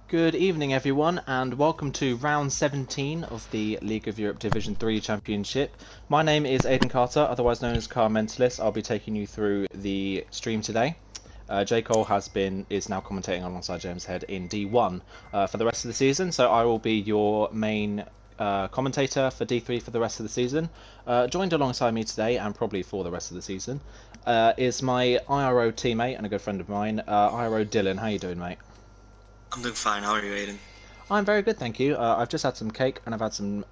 Good evening, everyone, and welcome to round 17 of the League of Europe Division 3 Championship. My name is Aidan Carter, otherwise known as Car Mentalist. I'll be taking you through the stream today. J. Cole is now commentating alongside James Head in D1 for the rest of the season, so I will be your main commentator for D3 for the rest of the season. Joined alongside me today, and probably for the rest of the season, is my IRO teammate and a good friend of mine, IRO Dylan. How you doing, mate? I'm doing fine. How are you, Aiden? I'm very good, thank you. I've just had some cake and I've had some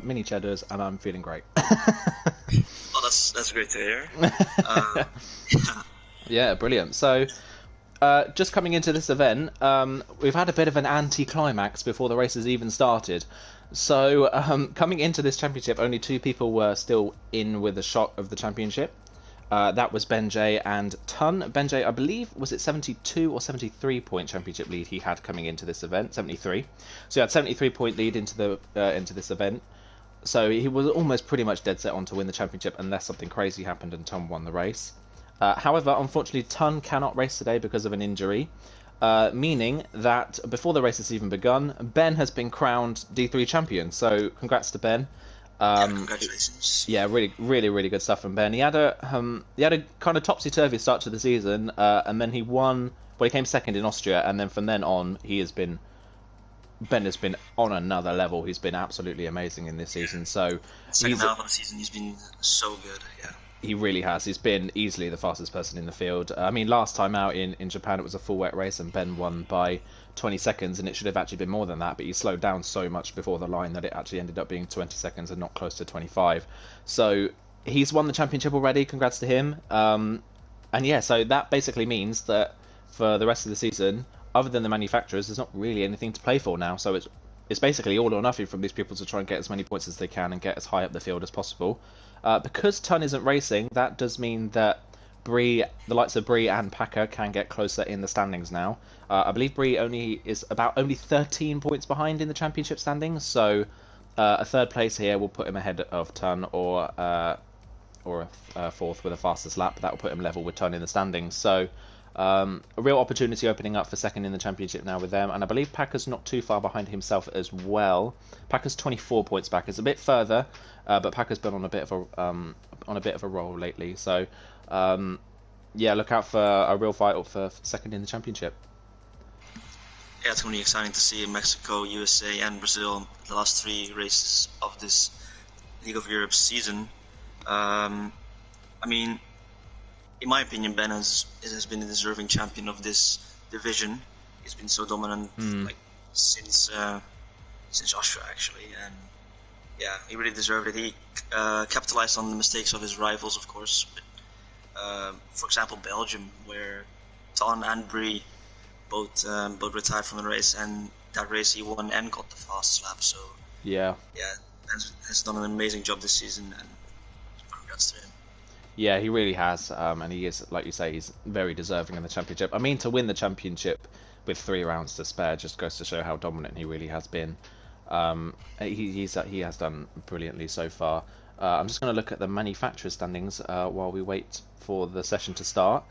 mini cheddars, and I'm feeling great. Oh, that's great to hear. Yeah, brilliant. So, just coming into this event, we've had a bit of an anti-climax before the race has even started. So, coming into this championship, only two people were still in with a shot of the championship. That was Benjay and Tun. Benjay, I believe, was it 72 or 73 point championship lead he had coming into this event? 73. So he had 73 point lead into this event. So he was almost pretty much dead set on to win the championship unless something crazy happened and Tun won the race. However, unfortunately, Tun cannot race today because of an injury, meaning that before the race has even begun, Ben has been crowned D3 champion. So congrats to Ben. Congratulations. Yeah, really good stuff from Ben. He had a kind of topsy-turvy start to the season, and then he won. Well, he came second in Austria, and then from then on, Ben has been on another level. He's been absolutely amazing in this season. So second half of the season, he's been so good. Yeah. He really has. He's been easily the fastest person in the field. I mean, last time out in Japan, it was a full wet race, and Ben won by 20 seconds, and it should have actually been more than that, but he slowed down so much before the line that it actually ended up being 20 seconds and not close to 25. So he's won the championship already. Congrats to him. And yeah, so that basically means that for the rest of the season, other than the manufacturers, there's not really anything to play for now. So it's basically all or nothing from these people to try and get as many points as they can and get as high up the field as possible. Because Tun isn't racing, that does mean that the likes of Bree and Packer can get closer in the standings now. I believe Bree is only 13 points behind in the championship standings, so a third place here will put him ahead of Tun, or a fourth with the fastest lap. That will put him level with Tun in the standings. So a real opportunity opening up for second in the championship now with them, and I believe Packer's not too far behind himself as well. Packer's 24 points back. It's a bit further, but Packer's been on a bit of a roll lately. So yeah, look out for a real fight for second in the championship. Yeah, it's going to be exciting to see Mexico, USA, and Brazil, the last three races of this League of Europe season. I mean, in my opinion, Ben has been a deserving champion of this division. He's been so dominant, like since Austria, actually, and yeah, he really deserved it. He capitalized on the mistakes of his rivals, of course. But, for example, Belgium, where Ton and Bree both retired from the race, and that race he won and got the fastest lap. So yeah, has done an amazing job this season, and congrats to him. Yeah, he really has, and he is, like you say, he's very deserving in the championship. I mean, to win the championship with 3 rounds to spare just goes to show how dominant he really has been. He has done brilliantly so far. I'm just going to look at the manufacturers standings while we wait for the session to start.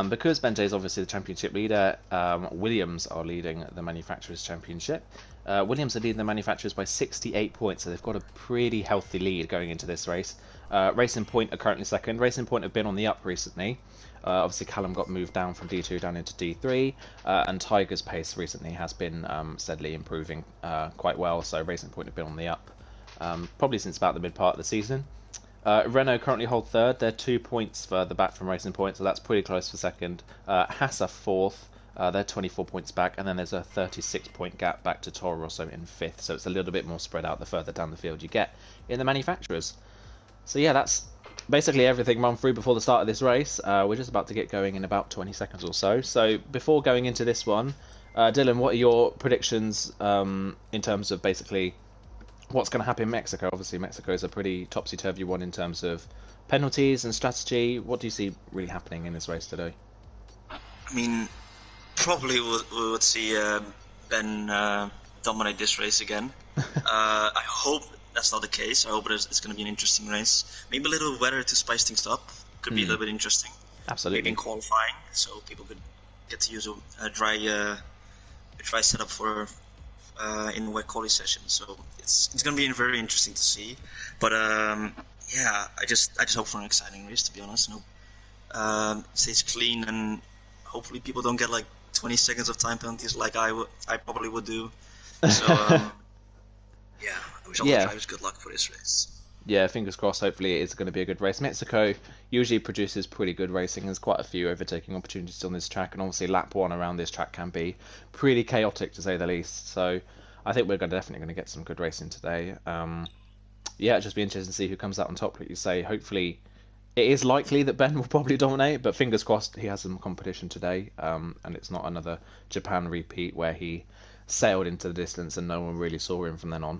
Because Benjay is obviously the championship leader, Williams are leading the manufacturers championship. Williams are leading the manufacturers by 68 points, so they've got a pretty healthy lead going into this race. Racing Point are currently second. Racing Point have been on the up recently. Obviously, Callum got moved down from D2 down into D3, and Tiger's pace recently has been steadily improving quite well, so Racing Point have been on the up probably since about the mid part of the season. Renault currently hold third. They're 2 points further back from Racing Point, so that's pretty close for second. Haas are fourth. They're 24 points back, and then there's a 36 point gap back to Toro Rosso in fifth, so it's a little bit more spread out the further down the field you get in the manufacturers. So yeah, that's basically everything run through before the start of this race. We're just about to get going in about 20 seconds or so. So before going into this one, Dylan, what are your predictions in terms of basically what's going to happen in Mexico? Obviously, Mexico is a pretty topsy-turvy one in terms of penalties and strategy. What do you see really happening in this race today? I mean, probably we would see Ben dominate this race again. I hope that's not the case. I hope it's going to be an interesting race. Maybe a little weather to spice things up. Could be a little bit interesting. Absolutely. Maybe in qualifying, so people could get to use a dry try setup for in the wet quali session. So it's going to be very interesting to see. But yeah, I just hope for an exciting race, to be honest. You know, it stays clean, and hopefully people don't get like 20 seconds of time penalties like I probably would do. So yeah, I wish all the Yeah. drivers good luck for this race. Yeah, fingers crossed. Hopefully, it is going to be a good race. Mexico usually produces pretty good racing. There's quite a few overtaking opportunities on this track, and obviously, lap one around this track can be pretty chaotic to say the least. So, I think we're definitely going to get some good racing today. Yeah, it'll just be interesting to see who comes out on top. Like you say, hopefully, it is likely that Ben will probably dominate, but fingers crossed he has some competition today, and it's not another Japan repeat where he sailed into the distance and no one really saw him from then on.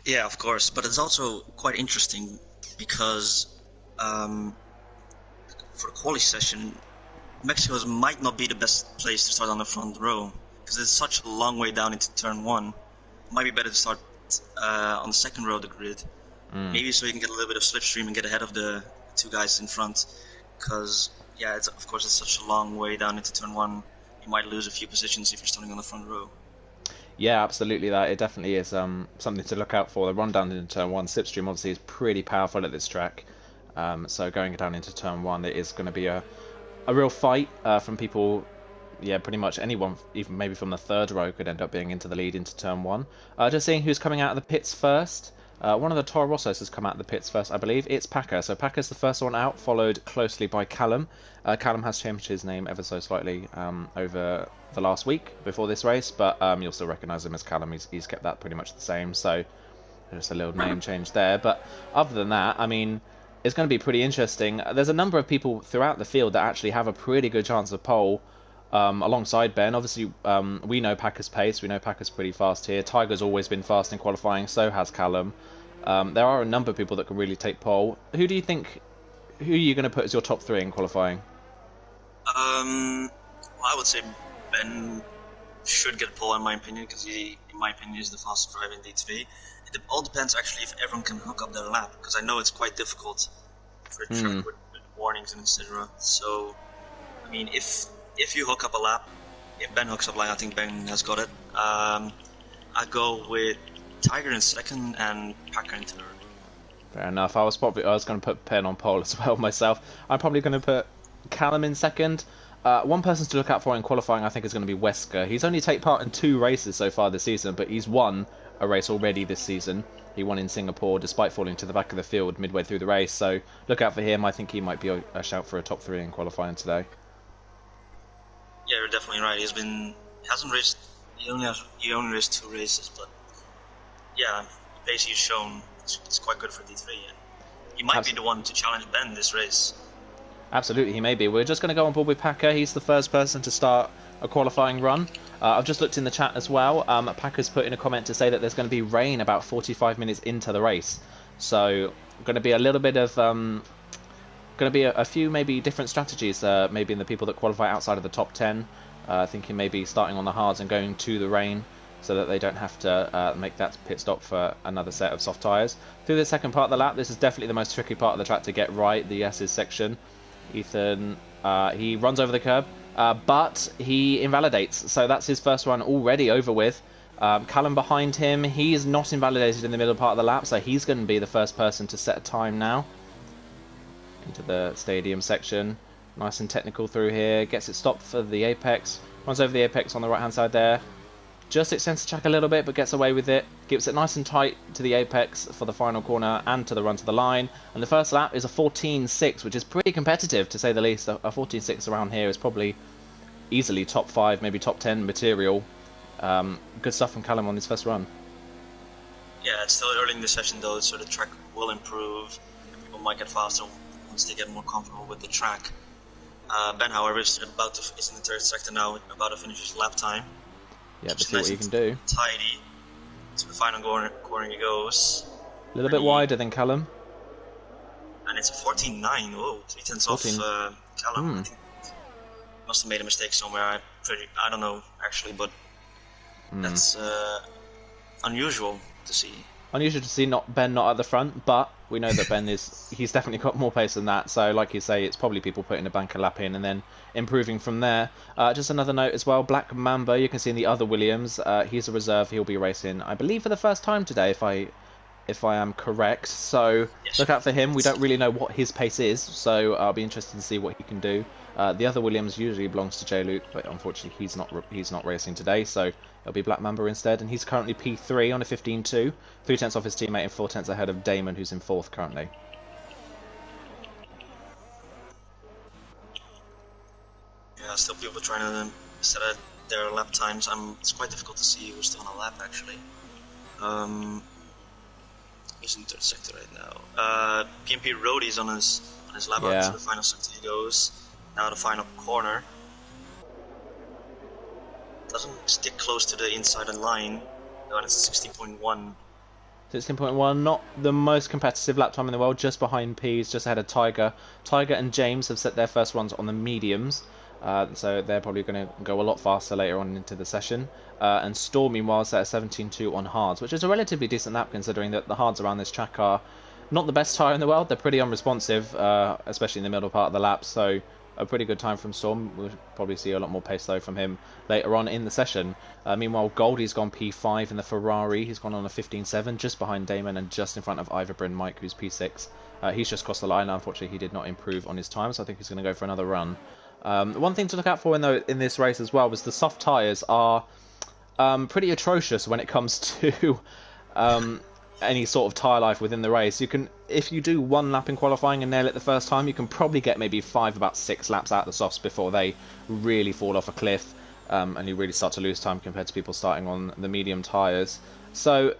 Yeah, of course, but it's also quite interesting because for the quali session, Mexico might not be the best place to start on the front row because it's such a long way down into turn one. It might be better to start on the second row of the grid, maybe so you can get a little bit of slipstream and get ahead of the two guys in front. Because yeah, it's such a long way down into turn one. You might lose a few positions if you're starting on the front row. Yeah, absolutely. That it definitely is something to look out for. The run down into turn one, slipstream obviously is pretty powerful at this track. So going down into turn one, it is going to be a real fight from people. Yeah, pretty much anyone, even maybe from the third row, could end up being into the lead into turn one. Just seeing who's coming out of the pits first. One of the Toro Rossos has come out of the pits first, I believe. It's Packer. So Packer's the first one out, followed closely by Callum. Callum has changed his name ever so slightly over the last week before this race, but you'll still recognise him as Callum. He's kept that pretty much the same, so just a little name change there. But other than that, I mean, it's going to be pretty interesting. There's a number of people throughout the field that actually have a pretty good chance of pole. Alongside Ben, obviously, we know Packer's pace. We know Packer's pretty fast here. Tiger's always been fast in qualifying, so has Callum. There are a number of people that can really take pole. Who do you think? Who are you going to put as your top three in qualifying? Well, I would say Ben should get pole in my opinion because he, in my opinion, is the fastest driver in D3. It all depends actually if everyone can hook up their lap because I know it's quite difficult for a track with warnings and etc. So, I mean, if you hook up a lap, if Ben hooks up a lap, I think Ben has got it. I'd go with Tiger in second and Packer in third. Fair enough. I was going to put Ben on pole as well myself. I'm probably going to put Callum in second. One person to look out for in qualifying, I think, is going to be Wesker. He's only taken part in 2 races so far this season, but he's won a race already this season. He won in Singapore despite falling to the back of the field midway through the race. So look out for him. I think he might be a shout for a top 3 in qualifying today. Yeah, you're definitely right. He hasn't raced. He only raced 2 races, but yeah, the pace he's shown is quite good for D3. And he might be the one to challenge Ben this race. Absolutely, he may be. We're just going to go on board with Packer. He's the first person to start a qualifying run. I've just looked in the chat as well. Packer's put in a comment to say that there's going to be rain about 45 minutes into the race. So, going to be a little bit of... going to be a few maybe different strategies, maybe in the people that qualify outside of the top 10. Thinking maybe starting on the hards and going to the rain so that they don't have to make that pit stop for another set of soft tyres. Through the second part of the lap, this is definitely the most tricky part of the track to get right, the S's section. Ethan, he runs over the curb, but he invalidates, so that's his first run already over with. Callum behind him, he is not invalidated in the middle part of the lap, so he's going to be the first person to set a time now. Into the stadium section, nice and technical through here, gets it stopped for the apex, runs over the apex on the right hand side there, just extends the track a little bit but gets away with it, keeps it nice and tight to the apex for the final corner and to the run to the line, and the first lap is a 14.6, which is pretty competitive to say the least. A 14.6 around here is probably easily top 5, maybe top 10 material. Good stuff from Callum on his first run. Yeah, it's still early in the session though, so the track will improve, people might get faster once they get more comfortable with the track. Ben, however, is in the third sector now, about to finish his lap time. Yeah, but see what you can do. Tidy. To the final corner he goes. A little bit wider than Callum. And it's a 14.9. Whoa, 3/10 off Callum. I think must have made a mistake somewhere. I don't know actually, but that's unusual to see. Unusual to see Ben not at the front, but we know that he's definitely got more pace than that. So, like you say, it's probably people putting a banker lap in and then improving from there. Just another note as well, Black Mamba, you can see in the other Williams, he's a reserve. He'll be racing, I believe, for the first time today, if I am correct. So Yes. look out for him. We don't really know what his pace is, so I'll be interested to see what he can do. The other Williams usually belongs to J. Luke, but unfortunately he's not racing today, so it'll be Black Mamba instead. And he's currently P3 on a 15.2, 3/10 off his teammate and 4/10 ahead of Damon, who's in 4th currently. Yeah, still people trying to set their lap times. It's quite difficult to see who's still on a lap actually. He's in 3rd sector right now. PMP Roadie's on his lap out to the final sector he goes. Now the final corner. Doesn't stick close to the inside line. No, it's 16.1. 16.1, not the most competitive lap time in the world, just behind Peas, just ahead of Tiger. Tiger and James have set their first runs on the mediums, so they're probably going to go a lot faster later on into the session. And Storm, meanwhile, set a 17.2 on hards, which is a relatively decent lap considering that the hards around this track are not the best tyre in the world. They're pretty unresponsive, especially in the middle part of the lap, so a pretty good time from Storm. We'll probably see a lot more pace though from him later on in the session. Meanwhile, Goldie's gone P5 in the Ferrari. He's gone on a 15.7, just behind Damon and just in front of Iverbryn Mike, who's P6. He's just crossed the line. Unfortunately, he did not improve on his time, so I think he's going to go for another run. One thing to look out for in this race as well was the soft tyres are pretty atrocious when it comes to any sort of tyre life within the race. You can, if you do one lap in qualifying and nail it the first time, you can probably get maybe about 6 laps out of the softs before they really fall off a cliff, and you really start to lose time compared to people starting on the medium tyres. So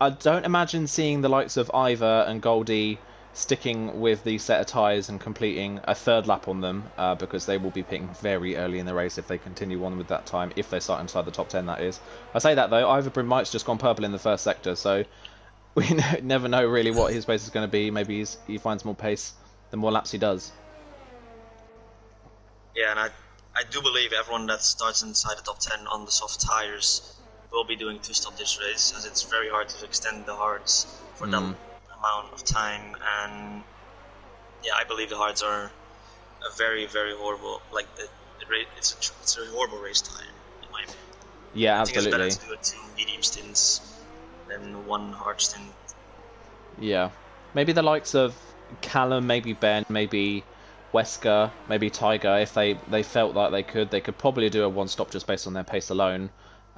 I don't imagine seeing the likes of Ivor and Goldie sticking with the set of tyres and completing a 3rd lap on them, because they will be pitting very early in the race if they continue on with that time, if they start inside the top 10, that is. I say that though, Iverbryn Mike's just gone purple in the 1st sector, so we never know really what his pace is going to be. Maybe he finds more pace the more laps he does. Yeah, and I do believe everyone that starts inside the top 10 on the soft tires will be doing 2-stop this race, as it's very hard to extend the hards for that amount of time. And yeah, I believe the hards are a very, very horrible. Like it's a horrible race time in my opinion. Yeah, absolutely. I think it's better to do 2 medium stints than 1 hard stint. Yeah, maybe the likes of Callum, maybe Ben, maybe Wesker, maybe Tiger, if they felt like they could probably do a 1-stop just based on their pace alone.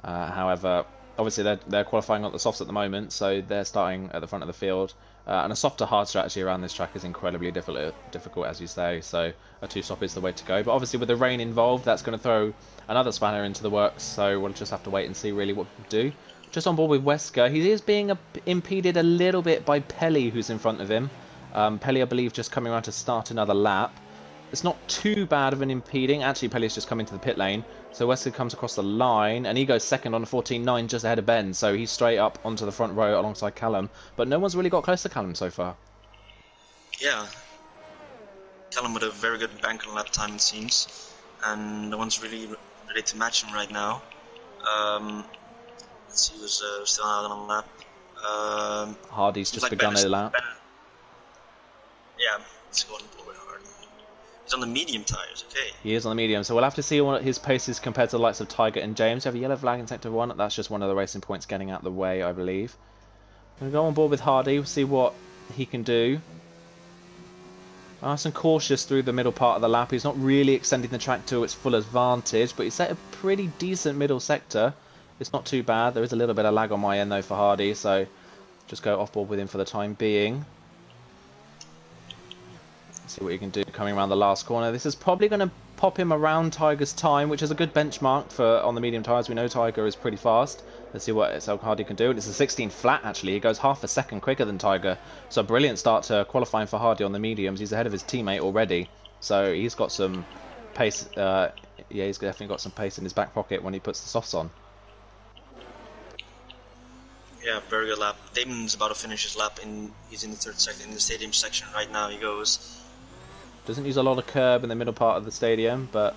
However, obviously they're qualifying on the softs at the moment, so they're starting at the front of the field. And a soft to hard strategy around this track is incredibly difficult, as you say, so a 2-stop is the way to go. But obviously with the rain involved, that's going to throw another spanner into the works, so we'll just have to wait and see really what we do. Just on board with Wesker, he is being impeded a little bit by Pelly, who's in front of him. Pelly, I believe, just coming around to start another lap. It's not too bad of an impeding. Actually, Pelly's just come into the pit lane. So Wesker comes across the line, and he goes second on a 14.9 just ahead of Ben. So he's straight up onto the front row alongside Callum. But no one's really got close to Callum so far. Yeah. Callum with a very good bank on lap time, it seems. And no one's really ready to match him right now. Let's see who's still out on the lap. Hardy's just begun a lap. Yeah, it's going forward hard. He's on the medium tires, okay. He is on the medium, so we'll have to see what his pace is compared to the likes of Tiger and James. We have a yellow flag in sector 1. That's just one of the racing points getting out of the way, I believe. We'll go on board with Hardy. We'll see what he can do. Nice and cautious through the middle part of the lap. He's not really extending the track to its full advantage, but he's set a pretty decent middle sector. It's not too bad. There is a little bit of lag on my end though for Hardy, so just go off board with him for the time being. See what he can do coming around the last corner. This is probably going to pop him around Tiger's time, which is a good benchmark for on the medium tyres. We know Tiger is pretty fast. Let's see what Hardy can do. And it's a 16 flat actually. He goes half a second quicker than Tiger. So a brilliant start to qualifying for Hardy on the mediums. He's ahead of his teammate already. So he's got some pace. Yeah, he's definitely got some pace in his back pocket when he puts the softs on. Yeah, very good lap. Damon's about to finish his lap. He's in the 3rd sector in the stadium section right now. He goes. Doesn't use a lot of curb in the middle part of the stadium, but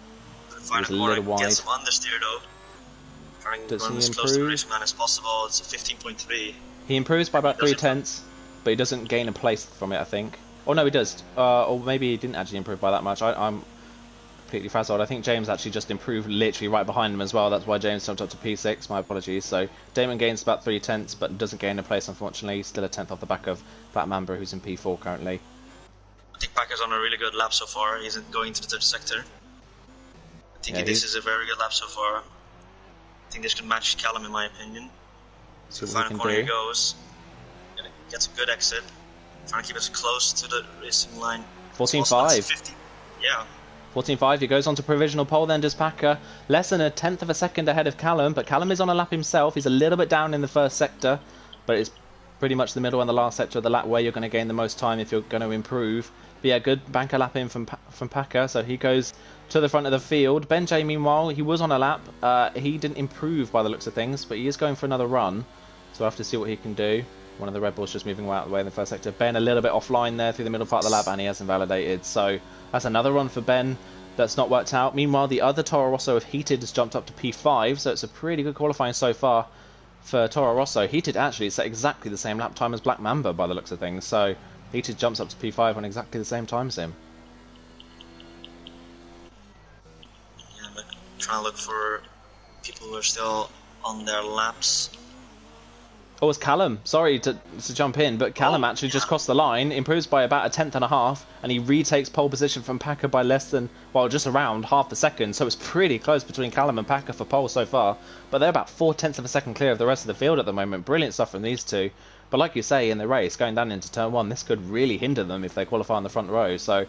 it's a little wide. Gets some understeer though. Trying to run as close to the raceman as possible. It's a 15.3. He improves by about 3 Doesn't. tenths, but he doesn't gain a place from it, I think. Oh no, he does. Or maybe he didn't actually improve by that much. I'm completely frazzled. I think James actually just improved literally right behind him as well. That's why James jumped up to P6. My apologies. So Damon gains about 3 tenths, but doesn't gain a place, unfortunately. Still a tenth off the back of Black Mamba, who's in P4 currently. I think Packer's on a really good lap so far. He's going to the third sector. I think this is a very good lap so far. I think this could match Callum in my opinion. See The what final he can corner do. he goes. And gets a good exit. Trying to keep us close to the racing line. 14.5. Yeah. 14.5, he goes on to provisional pole then, does Packer. Less than a tenth of a second ahead of Callum, but Callum is on a lap himself. He's a little bit down in the first sector, but it's pretty much the middle and the last sector of the lap where you're going to gain the most time if you're going to improve. But yeah, good banker lap in from Packer, so he goes to the front of the field. Ben J, meanwhile, he was on a lap. He didn't improve by the looks of things, but he is going for another run, so we'll have to see what he can do. One of the Red Bulls just moving out of the way in the first sector. Ben a little bit offline there through the middle part of the lap, and he has invalidated. So that's another run for Ben that's not worked out. Meanwhile, the other Toro Rosso of Heated has jumped up to P5, so it's a pretty good qualifying so far for Toro Rosso. Heated actually set exactly the same lap time as Black Mamba by the looks of things. So Heated jumps up to P5 on exactly the same time as him. Yeah, I'm trying to look for people who are still on their laps. Oh, it's Callum. Sorry to jump in, but Callum actually just crossed the line, improves by about a tenth and a half, and he retakes pole position from Packer by less than, well, just around half a second. So it's pretty close between Callum and Packer for pole so far. But they're about 4/10 of a second clear of the rest of the field at the moment. Brilliant stuff from these two. But like you say, in the race, going down into turn one, this could really hinder them if they qualify on the front row. So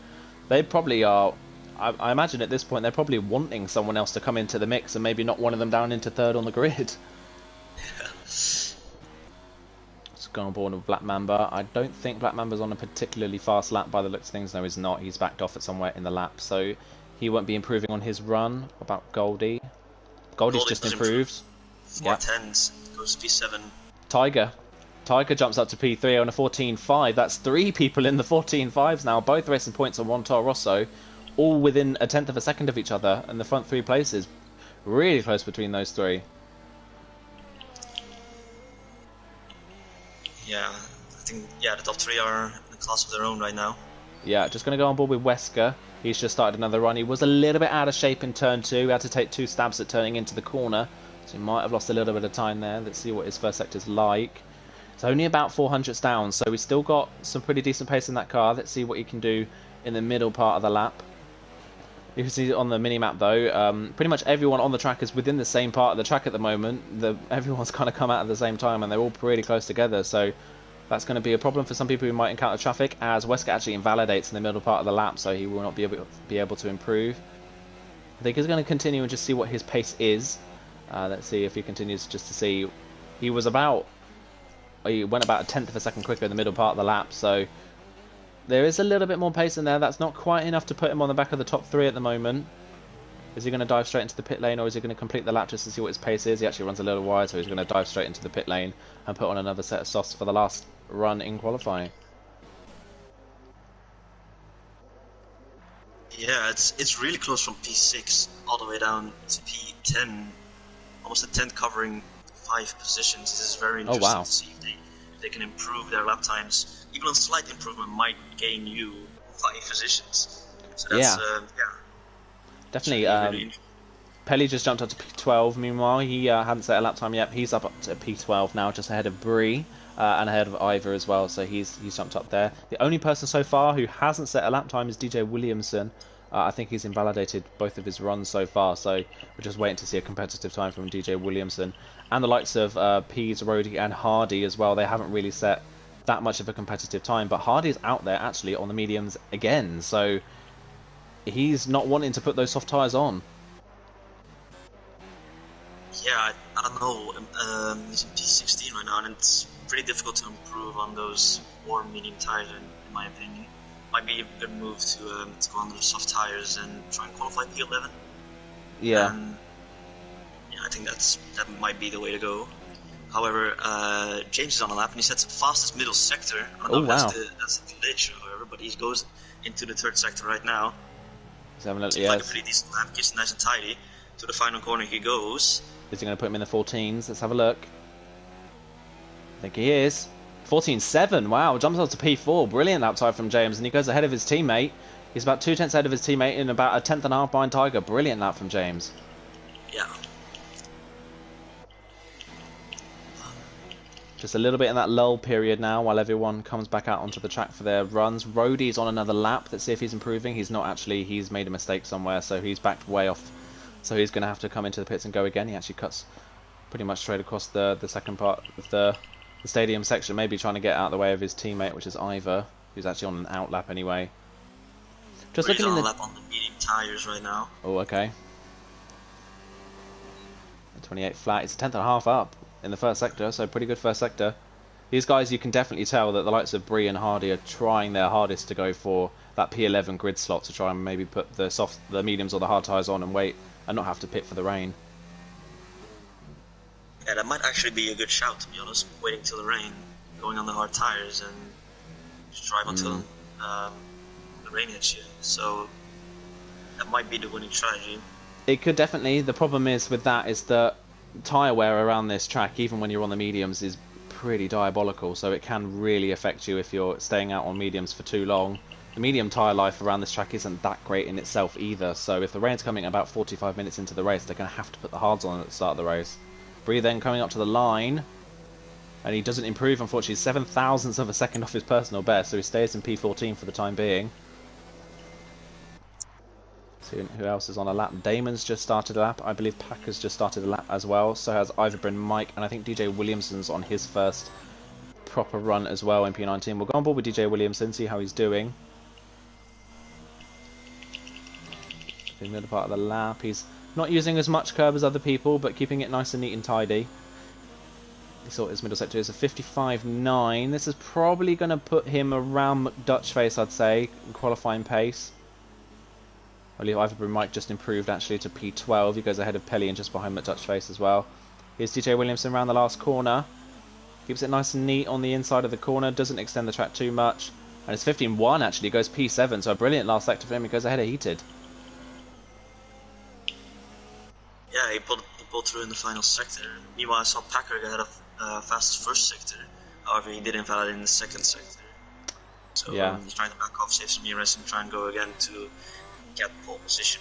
they probably are, I imagine at this point, they're probably wanting someone else to come into the mix and maybe not one of them down into third on the grid. Go on board with Black Mamba. I don't think Black Mamba's on a particularly fast lap by the looks of things. No, he's not. He's backed off at somewhere in the lap, so he won't be improving on his run. What about Goldie? Goldie's just improved. 4/10 goes to P7. Tiger jumps up to P3 on a 14.5. That's 3 people in the 14.5s now, both racing points on one Toro Rosso, all within a tenth of a second of each other, and the front 3 places. Really close between those 3. Yeah, I think the top 3 are in a class of their own right now. Yeah, just going to go on board with Wesker. He's just started another run. He was a little bit out of shape in turn 2. He had to take 2 stabs at turning into the corner, so he might have lost a little bit of time there. Let's see what his first sector's like. It's only about 400s down, so he's still got some pretty decent pace in that car. Let's see what he can do in the middle part of the lap. You can see on the mini-map though, pretty much everyone on the track is within the same part of the track at the moment. Everyone's kind of come out at the same time and they're all pretty close together, so that's going to be a problem for some people who might encounter traffic, as Wesker actually invalidates in the middle part of the lap, so he will not be able to improve. I think he's going to continue and just see what his pace is. Let's see if he continues just to see. He went about a tenth of a second quicker in the middle part of the lap, so there is a little bit more pace in there. That's not quite enough to put him on the back of the top 3 at the moment. Is he going to dive straight into the pit lane, or is he going to complete the lap just to see what his pace is? He actually runs a little wide, so he's going to dive straight into the pit lane and put on another set of softs for the last run in qualifying. Yeah, it's really close from P6 all the way down to P10. Almost a tenth covering 5 positions. This is very interesting to see if they can improve their lap times. Even a slight improvement might gain you 5 positions. So that's, definitely. Really Pelly just jumped up to P12. Meanwhile, he hadn't set a lap time yet. He's up to P12 now, just ahead of Bree and ahead of Ivor as well. So he's jumped up there. The only person so far who hasn't set a lap time is DJ Williamson. I think he's invalidated both of his runs so far, so we're just waiting to see a competitive time from DJ Williamson. And the likes of Pease, Rhodey and Hardy as well. They haven't really set that much of a competitive time, but Hardy's out there actually on the mediums again, so he's not wanting to put those soft tyres on. Yeah, I don't know. He's in P16 right now, and it's pretty difficult to improve on those warm medium tyres, in my opinion. Might be a good move to go on those soft tyres and try and qualify P11. Yeah. Yeah, I think that might be the way to go. However, James is on a lap and he sets the fastest middle sector. I don't know if that's the glitch, however, but he goes into the third sector right now. He's having like a pretty decent lap, gets nice and tidy. To the final corner he goes. Is he going to put him in the 14s? Let's have a look. I think he is. 14.7, wow, jumps up to P4. Brilliant lap time from James, and he goes ahead of his teammate. He's about 2 tenths ahead of his teammate in about a tenth and a half behind Tiger. Brilliant lap from James. Yeah. Just a little bit in that lull period now while everyone comes back out onto the track for their runs. Roddy's on another lap. Let's see if he's improving. He's not actually. He's made a mistake somewhere, so he's backed way off. So he's going to have to come into the pits and go again. He actually cuts pretty much straight across the second part of the stadium section, maybe trying to get out of the way of his teammate, which is Ivor, who's actually on an out lap anyway. Just He's looking on in a lap on the medium tires right now. Oh, okay. 28 flat. It's a tenth and a half up in the first sector, so pretty good first sector. These guys, you can definitely tell that the likes of Bree and Hardy are trying their hardest to go for that P11 grid slot to try and maybe put the mediums or the hard tyres on and wait and not have to pit for the rain. Yeah, that might actually be a good shout, to be honest. Waiting till the rain, going on the hard tires, and just drive until the rain hits you. So that might be the winning strategy. It could definitely. The problem is with that is that tyre wear around this track, even when you're on the mediums, is pretty diabolical. So it can really affect you if you're staying out on mediums for too long. The medium tyre life around this track isn't that great in itself either. So if the rain's coming about 45 minutes into the race, they're going to have to put the hards on at the start of the race. Bree then coming up to the line, and he doesn't improve, unfortunately. 7 thousandths of a second off his personal best, so he stays in P14 for the time being. See who else is on a lap. Damon's just started a lap. I believe Packer's just started a lap as well. So has Ivor Bryn Mike, and I think DJ Williamson's on his first proper run as well in P19. We'll go on board with DJ Williamson, see how he's doing. In the other part of the lap, he's not using as much curb as other people, but keeping it nice and neat and tidy. He saw his middle sector is a 55.9. This is probably going to put him around McDutchface, I'd say, in qualifying pace. I believe Ivor Bryn Mike just improved actually to P12. He goes ahead of Pelly and just behind McDutchface as well. Here's DJ Williamson around the last corner. Keeps it nice and neat on the inside of the corner. Doesn't extend the track too much. And it's 15.1 actually. Goes P7. So a brilliant last sector for him. He goes ahead of Heated. Yeah, he pulled through in the final sector. Meanwhile, I saw Packer get ahead of fastest first sector. However, he did invalidate in the second sector. So yeah. He's trying to back off, save some ERS, and try and go again to get pole position.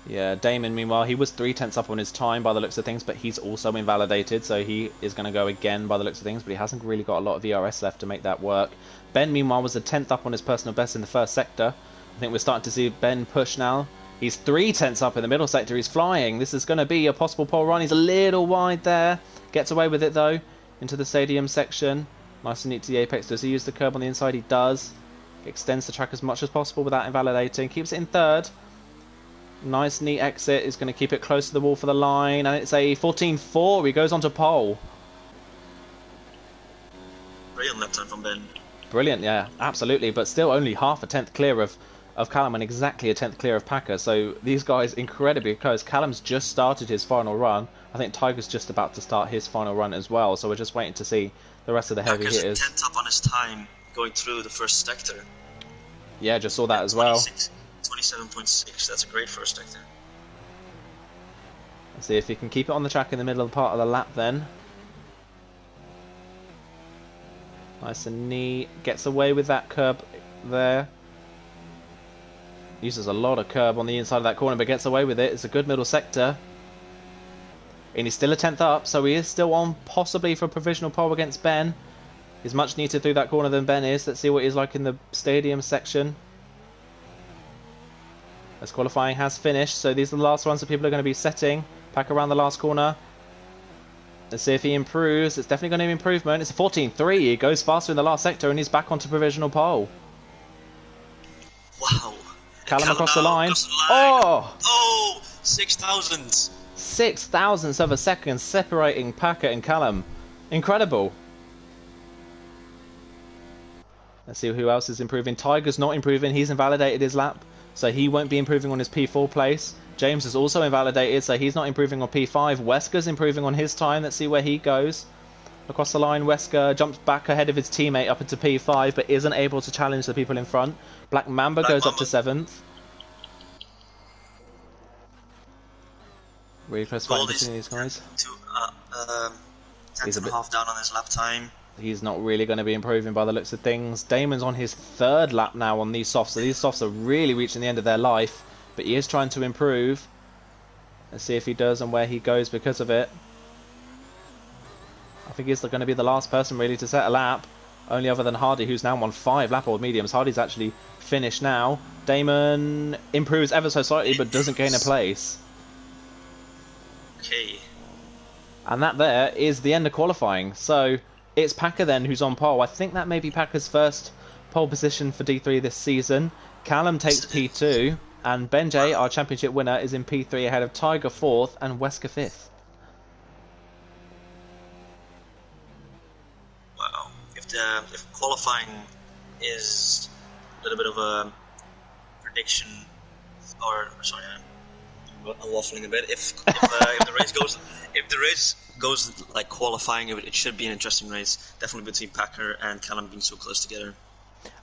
Yeah, Damon, meanwhile, he was 3 tenths up on his time by the looks of things, but he's also invalidated, so he is going to go again by the looks of things, but he hasn't really got a lot of ERS left to make that work. Ben, meanwhile, was a 10th up on his personal best in the first sector. I think we're starting to see Ben push now. He's 3 tenths up in the middle sector. He's flying. This is going to be a possible pole run. He's a little wide there. Gets away with it, though, into the stadium section. Nice and neat to the apex. Does he use the curb on the inside? He does. Extends the track as much as possible without invalidating. Keeps it in third. Nice, neat exit. Is going to keep it close to the wall for the line. And it's a 14.4. He goes on to pole. Brilliant lap time from Ben. Brilliant, yeah, absolutely. But still only half a tenth clear of Callum and exactly a tenth clear of Packer. So these guys incredibly close. Callum's just started his final run. I think Tiger's just about to start his final run as well. So we're just waiting to see the rest of the heavy hitters. Packer's 10th up on his time going through the first sector. Yeah, just saw that as well. 27.6, that's a great first sector. Let's see if he can keep it on the track in the middle of the part of the lap then. Nice and neat. Gets away with that curb there. Uses a lot of curb on the inside of that corner, but gets away with it. It's a good middle sector. And he's still a 10th up, so he is still on possibly for a provisional pole against Ben. He's much neater through that corner than Ben is. Let's see what he's like in the stadium section. As qualifying has finished, so these are the last ones that people are going to be setting. Back around the last corner. Let's see if he improves. It's definitely going to be improvement. It's a 14.3. He goes faster in the last sector and he's back onto provisional pole. Wow. Callum across the line. Oh! 6 thousandths. 6 thousandths of a second separating Packer and Callum. Incredible. Let's see who else is improving. Tiger's not improving. He's invalidated his lap, so he won't be improving on his P4 place. James is also invalidated, so he's not improving on P5. Wesker's improving on his time. Let's see where he goes. Across the line, Wesker jumps back ahead of his teammate up into P5, but isn't able to challenge the people in front. Black Mamba goes up to 7th. Really close fight between these guys. 10th and a half down on his lap time. He's not really going to be improving by the looks of things. Damon's on his 3rd lap now on these softs, so these softs are really reaching the end of their life, but he is trying to improve. Let's see if he does and where he goes because of it. I think he's going to be the last person really to set a lap, only other than Hardy, who's now on 5 lap-old mediums. Hardy's actually finished now. Damon improves ever so slightly, but doesn't gain a place. Okay. And that there is the end of qualifying. So it's Packer then who's on pole. I think that may be Packer's first pole position for D3 this season. Callum takes P2, and Ben J, our championship winner, is in P3 ahead of Tiger 4th and Wesker 5th. Wow. If qualifying is a little bit of a prediction, or sorry, I'm waffling a bit. If the race goes like qualifying, it should be an interesting race. Definitely between Packer and Callum being so close together.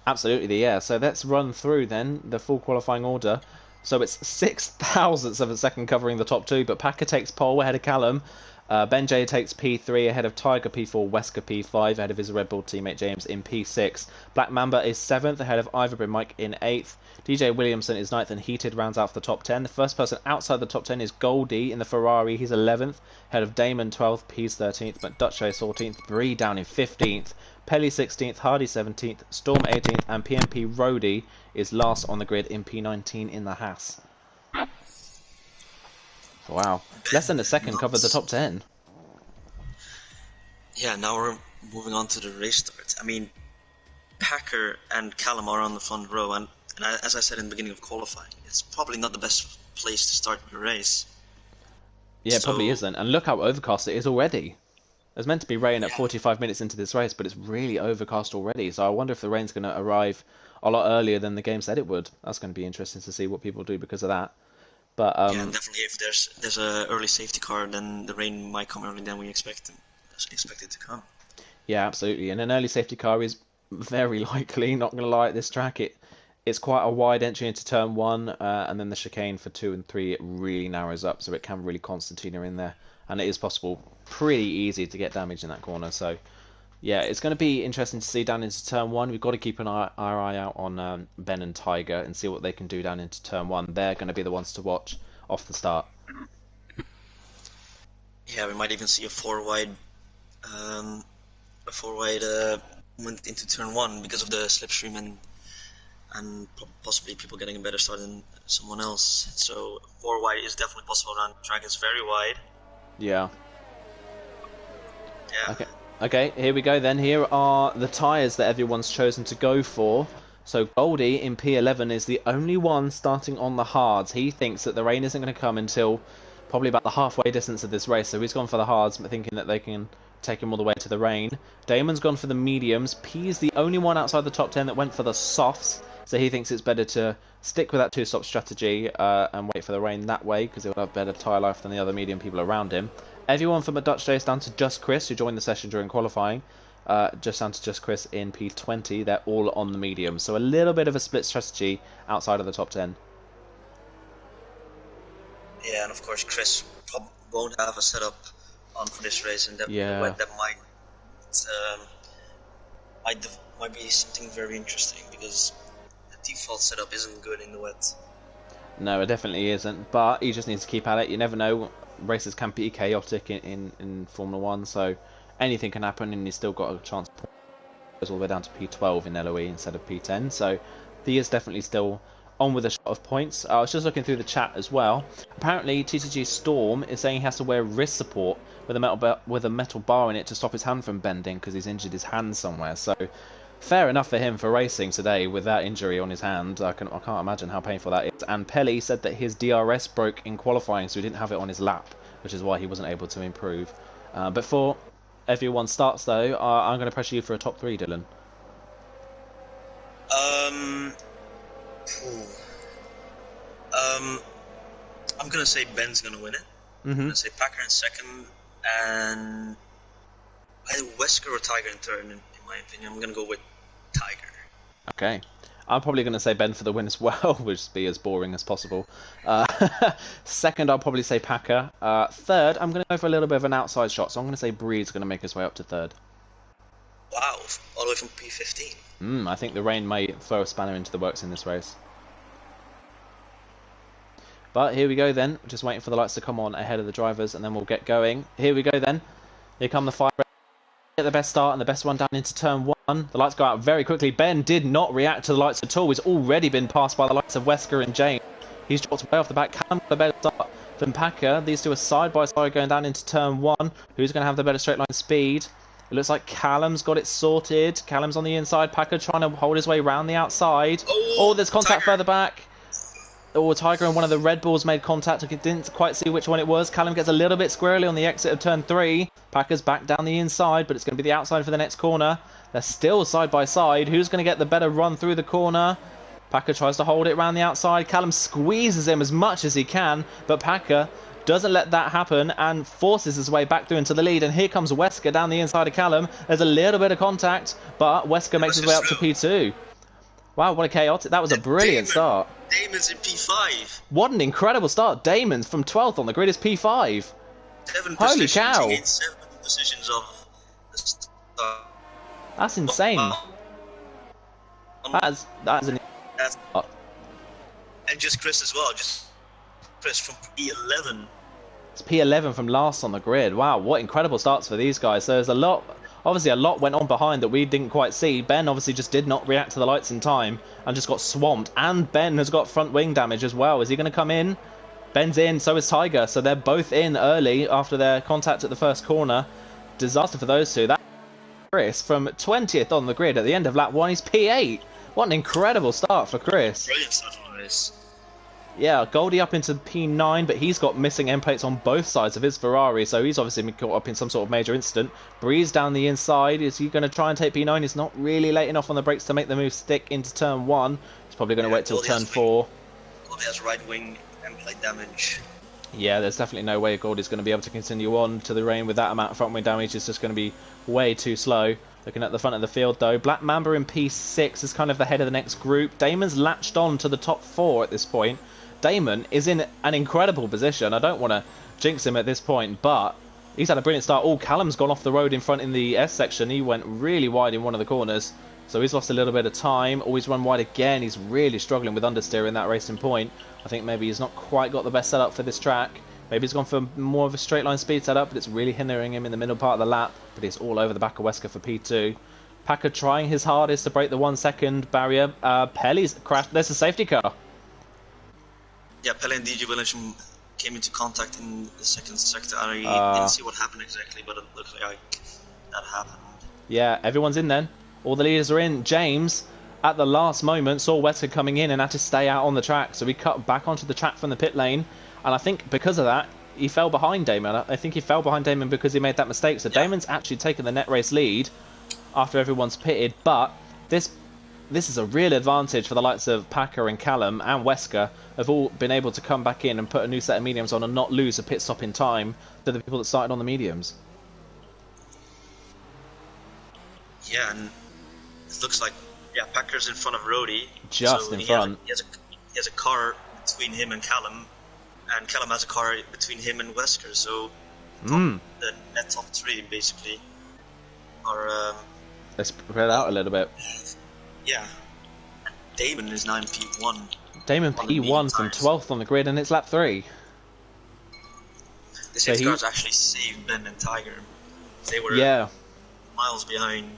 Absolutely, yeah. So let's run through then the full qualifying order. So it's 6 thousandths of a second covering the top 2, but Packer takes pole ahead of Callum. Ben J takes P3 ahead of Tiger P4, Wesker P5 ahead of his Red Bull teammate James in P6. Black Mamba is 7th ahead of Ivory Mike in 8th. DJ Williamson is 9th and Heated rounds out the top 10. The first person outside the top 10 is Goldie in the Ferrari. He's 11th ahead of Damon 12th, P's 13th, but Dutch Race 14th, Bree down in 15th. Pelly 16th, Hardy 17th, Storm 18th, and PMP Rody is last on the grid in P19 in the Haas. Wow. Less than a second covered the top 10. Yeah, now we're moving on to the race start. I mean, Packer and Callum are on the front row, and as I said in the beginning of qualifying, it's probably not the best place to start the race. Yeah, it probably isn't. And look how overcast it is already. There's meant to be rain at 45 minutes into this race, but it's really overcast already. So I wonder if the rain's going to arrive a lot earlier than the game said it would. That's going to be interesting to see what people do because of that. But yeah, and definitely if there's a early safety car, then the rain might come earlier than we expect it to come. Yeah, absolutely. And an early safety car is very likely, not going to lie, at this track. It's quite a wide entry into turn 1, and then the chicane for 2 and 3, it really narrows up, so it can really concertina in there. And it is possible, pretty easy to get damage in that corner. So, yeah, it's going to be interesting to see down into turn 1. We've got to keep our eye out on Ben and Tiger and see what they can do down into turn 1. They're going to be the ones to watch off the start. Yeah, we might even see a four wide went into turn 1 because of the slipstream and possibly people getting a better start than someone else. So 4 wide is definitely possible around the track. It's very wide. Yeah. Yeah. Okay, here we go then. Here are the tyres that everyone's chosen to go for. So Goldie in P11 is the only one starting on the hards. He thinks that the rain isn't going to come until probably about the halfway distance of this race. So he's gone for the hards, thinking that they can take him all the way to the rain. Damon's gone for the mediums. P's the only one outside the top 10 that went for the softs. So he thinks it's better to stick with that 2-stop strategy and wait for the rain that way because he'll have better tyre life than the other medium people around him. Everyone from the Dutch J is down to just Chris, who joined the session during qualifying. Just down to just Chris in P20. They're all on the medium. So a little bit of a split strategy outside of the top 10. Yeah, and of course Chris won't have a setup on for this race, and that might be something very interesting because the default setup isn't good in the wet. No, it definitely isn't, but he just needs to keep at it. You never know, races can be chaotic in Formula 1, so anything can happen and he's still got a chance to goes all the way down to P12 in LOE instead of P10, so he is definitely still on with a shot of points. I was just looking through the chat as well. Apparently TTG Storm is saying he has to wear wrist support with a metal bar in it to stop his hand from bending because he's injured his hand somewhere, so fair enough for him for racing today with that injury on his hand. I can't imagine how painful that is. And Pelly said that his DRS broke in qualifying, so he didn't have it on his lap, which is why he wasn't able to improve. Before everyone starts, though, I'm going to pressure you for a top 3, Dylan. I'm going to say Ben's going to win it. I'm going to say Packer in second, and either Wesker or Tiger in third, in my opinion. I'm going to go with Tiger. Okay. I'm probably going to say Ben for the win as well, which would be as boring as possible. Second, I'll probably say Packer. Third, I'm going to go for a little bit of an outside shot, so I'm going to say Breed's going to make his way up to third. Wow, all the way from P15. I think the rain may throw a spanner into the works in this race. But here we go then, just waiting for the lights to come on ahead of the drivers and then we'll get going. Here we go then. Here come the fire. Get the best start and the best one down into turn 1. The lights go out very quickly. Ben did not react to the lights at all. He's already been passed by the likes of Wesker and James. He's dropped way off the back. Callum got a better start than Packer. These two are side by side going down into turn 1. Who's going to have the better straight line speed? It looks like Callum's got it sorted. Callum's on the inside. Packer trying to hold his way round the outside. Oh, there's contact further back. Oh, Tiger and one of the Red Bulls made contact. I didn't quite see which one it was. Callum gets a little bit squirrely on the exit of turn 3. Packer's back down the inside, but it's going to be the outside for the next corner. They're still side by side. Who's going to get the better run through the corner? Packer tries to hold it around the outside. Callum squeezes him as much as he can, but Packer doesn't let that happen and forces his way back through into the lead. And here comes Wesker down the inside of Callum. There's a little bit of contact, but Wesker makes his way up to P2. Wow, what a chaotic... That was a brilliant start. Damon's in P5. What an incredible start. Damon's from 12th on the grid is P5. Holy cow. 7 positions of the start. That's insane. That is an... And just Chris as well. Just Chris from P11. It's P11 from last on the grid. Wow, what incredible starts for these guys. So there's a lot... Obviously, a lot went on behind that we didn't quite see. Ben obviously just did not react to the lights in time and just got swamped. And Ben has got front wing damage as well. Is he going to come in? Ben's in, so is Tiger. So they're both in early after their contact at the first corner. Disaster for those two. That's Chris from 20th on the grid at the end of lap 1. He's P8. What an incredible start for Chris. Brilliant start on this. Yeah, Goldie up into P9, but he's got missing end plates on both sides of his Ferrari, so he's obviously been caught up in some sort of major incident. Breeze down the inside. Is he going to try and take P9? He's not really late enough on the brakes to make the move stick into turn 1. He's probably going to wait till turn 4. Goldie has right wing end plate damage. Yeah, there's definitely no way Goldie's going to be able to continue on to the rain with that amount of front wing damage. It's just going to be way too slow. Looking at the front of the field, though, Black Mamba in P6 is kind of the head of the next group. Damon's latched on to the top 4 at this point. Damon is in an incredible position. I don't want to jinx him at this point, but he's had a brilliant start. Oh, Callum's gone off the road in front in the S section. He went really wide in one of the corners, so he's lost a little bit of time. Always run wide again. He's really struggling with understeer in that racing point. I think maybe he's not quite got the best setup for this track. Maybe he's gone for more of a straight line speed setup, but it's really hindering him in the middle part of the lap. But he's all over the back of Wesker for P2. Packer trying his hardest to break the 1 second barrier. Pelly's crashed. There's a safety car. Yeah, Pelle and DJ Williamson came into contact in the second sector. I didn't see what happened exactly, but it looked like that happened. Yeah, everyone's in then. All the leaders are in. James, at the last moment, saw Wesker coming in and had to stay out on the track. So he cut back onto the track from the pit lane. And I think because of that, he fell behind Damon. I think he fell behind Damon because he made that mistake. So yeah. Damon's actually taken the net race lead after everyone's pitted. But this is a real advantage for the likes of Packer and Callum and Wesker. Have all been able to come back in and put a new set of mediums on and not lose a pit stop in time to the people that started on the mediums. Yeah, and it looks like Packer's in front of Rhodey. Just in front. He has a car between him and Callum has a car between him and Wesker. So the net top 3 basically are. Let's spread out a little bit. Yeah, Damon is 9 P1. Damon P1 from 12th on the grid, and it's lap 3. The safety cars actually saved Ben and Tiger. They were miles behind.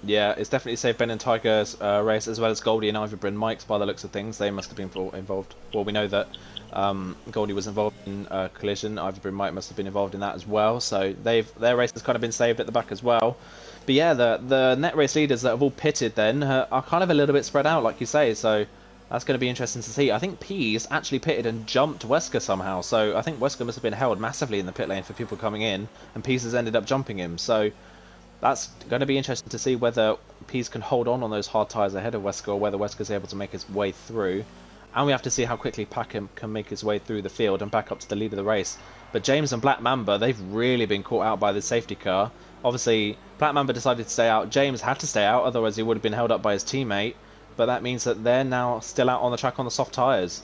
Yeah, it's definitely saved Ben and Tiger's race, as well as Goldie and Ivory Mike's by the looks of things. They must have been involved. Well, we know that Goldie was involved in a collision. Ivory Mike must have been involved in that as well. So their race has kind of been saved at the back as well. But yeah, the net race leaders that have all pitted then are kind of a little bit spread out, like you say. So that's going to be interesting to see. I think Pease actually pitted and jumped Wesker somehow. So I think Wesker must have been held massively in the pit lane for people coming in, and Pease has ended up jumping him. So that's going to be interesting to see whether Pease can hold on those hard tyres ahead of Wesker, or whether Wesker's able to make his way through. And we have to see how quickly Packer can make his way through the field and back up to the lead of the race. But James and Black Mamba, they've really been caught out by the safety car. Obviously, Black Mamba decided to stay out. James had to stay out, otherwise he would have been held up by his teammate. But that means that they're now still out on the track on the soft tyres.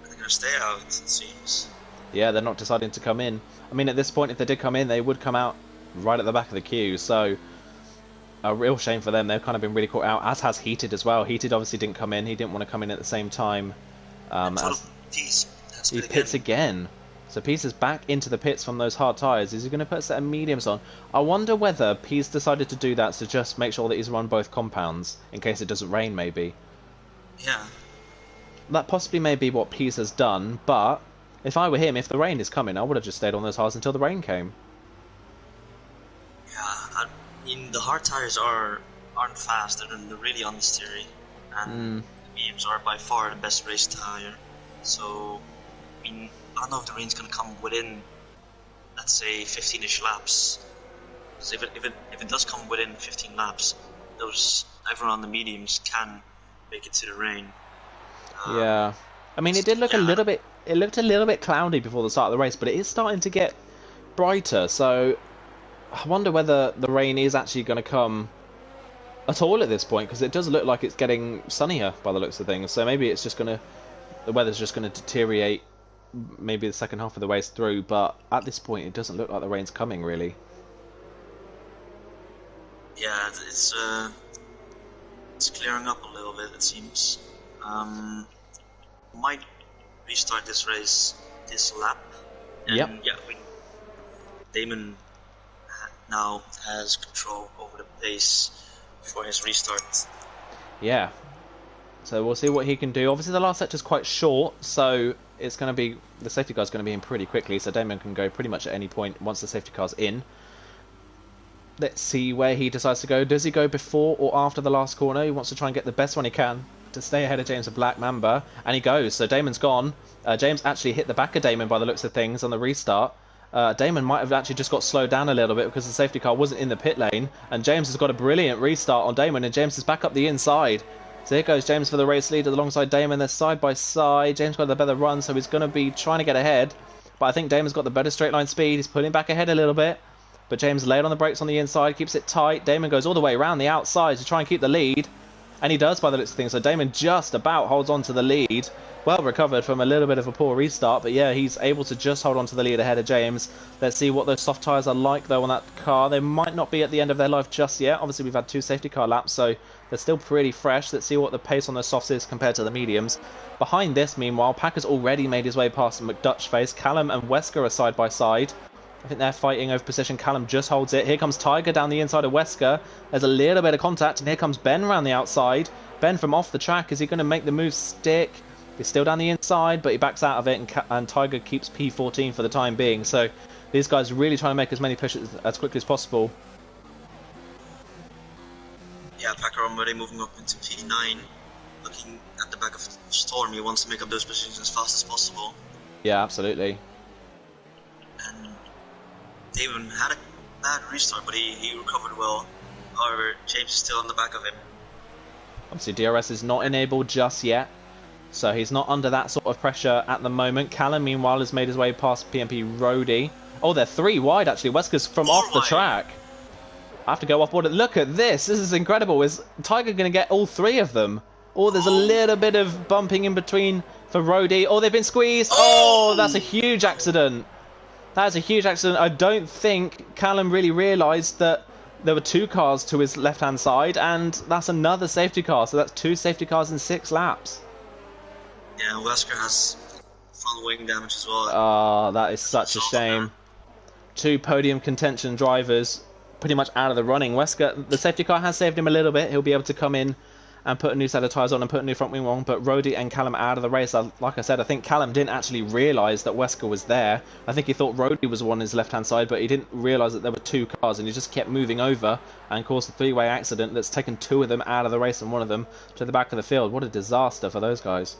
They're going to stay out, it seems. Yeah, they're not deciding to come in. I mean, at this point, if they did come in, they would come out right at the back of the queue. So a real shame for them. They've kind of been really caught out, as has Heated as well. Heated obviously didn't come in. He didn't want to come in at the same time. As he pits again. So Peace is back into the pits from those hard tyres. Is he going to put a set of mediums on? I wonder whether Peace decided to do that to just make sure that he's run both compounds, in case it doesn't rain, maybe. Yeah. That possibly may be what Peace has done, but if I were him, if the rain is coming, I would have just stayed on those hards until the rain came. Yeah, I mean, the hard tires aren't fast. They're really unsteady, and the mediums are by far the best race tire. So, I mean, I don't know if the rain's going to come within, let's say, 15-ish laps. Because if it does come within 15 laps, everyone on the mediums can make it to the rain. Yeah, I mean, it did look a little bit. It looked a little bit cloudy before the start of the race, but it is starting to get brighter. So I wonder whether the rain is actually going to come at all at this point, because it does look like it's getting sunnier by the looks of things. So maybe it's just going to, the weather's just going to deteriorate maybe the second half of the race through. But at this point, it doesn't look like the rain's coming really. Yeah, it's clearing up a little bit, it seems. Might restart this race this lap. And yep. Yeah, Damon now has control over the pace for his restart. Yeah. So we'll see what he can do. Obviously the last sector is quite short, so it's going to be, the safety car's going to be in pretty quickly, so Damon can go pretty much at any point once the safety car's in. Let's see where he decides to go. Does he go before or after the last corner? He wants to try and get the best one he can to stay ahead of James and Black Mamba, and he goes. So Damon's gone. James actually hit the back of Damon by the looks of things on the restart. Damon might have actually just got slowed down a little bit because the safety car wasn't in the pit lane, and James has got a brilliant restart on Damon, and James is back up the inside. So here goes James for the race lead alongside Damon. They're side by side. James got the better run, so he's going to be trying to get ahead, but I think Damon's got the better straight line speed. He's pulling back ahead a little bit, but James laid on the brakes on the inside, keeps it tight. Damon goes all the way around the outside to try and keep the lead, and he does by the looks of things. So Damon just about holds on to the lead. Well recovered from a little bit of a poor restart, but yeah, he's able to just hold on to the lead ahead of James. Let's see what those soft tyres are like though on that car. They might not be at the end of their life just yet. Obviously we've had 2 safety car laps, so they're still pretty fresh. Let's see what the pace on the softs is compared to the mediums. Behind this, meanwhile, Packer's already made his way past McDutch face. Callum and Wesker are side by side. I think they're fighting over position. Callum just holds it. Here comes Tiger down the inside of Wesker. There's a little bit of contact, and here comes Ben around the outside. Ben from off the track. Is he going to make the move stick? He's still down the inside, but he backs out of it, and Tiger keeps P14 for the time being. So these guys are really trying to make as many pushes as quickly as possible. Yeah, Packer already moving up into P9. Looking at the back of Storm, he wants to make up those positions as fast as possible. Yeah, absolutely. And Damon had a bad restart, but he recovered well. However, James is still on the back of him. Obviously, DRS is not enabled just yet, so he's not under that sort of pressure at the moment. Callum, meanwhile, has made his way past PMP Rhodey. Oh, they're 3 wide, actually. Wesker's from off the track. I have to go off board. Look at this. This is incredible. Is Tiger going to get all 3 of them? Oh, there's a little bit of bumping in between for Rhodey. Oh, they've been squeezed. Oh, that's a huge accident. That's a huge accident. I don't think Callum really realised that there were 2 cars to his left-hand side, and that's another safety car. So that's 2 safety cars in 6 laps. Yeah, Wesker has front wing damage as well. Oh, that is such a shame. 2 podium contention drivers pretty much out of the running. Wesker, the safety car has saved him a little bit. He'll be able to come in and put a new set of tyres on and put a new front wing on, but Rhodey and Callum are out of the race. Like I said, I think Callum didn't actually realise that Wesker was there. I think he thought Rhodey was the one on his left-hand side, but he didn't realise that there were 2 cars, and he just kept moving over and caused a 3-way accident that's taken 2 of them out of the race and 1 of them to the back of the field. What a disaster for those guys.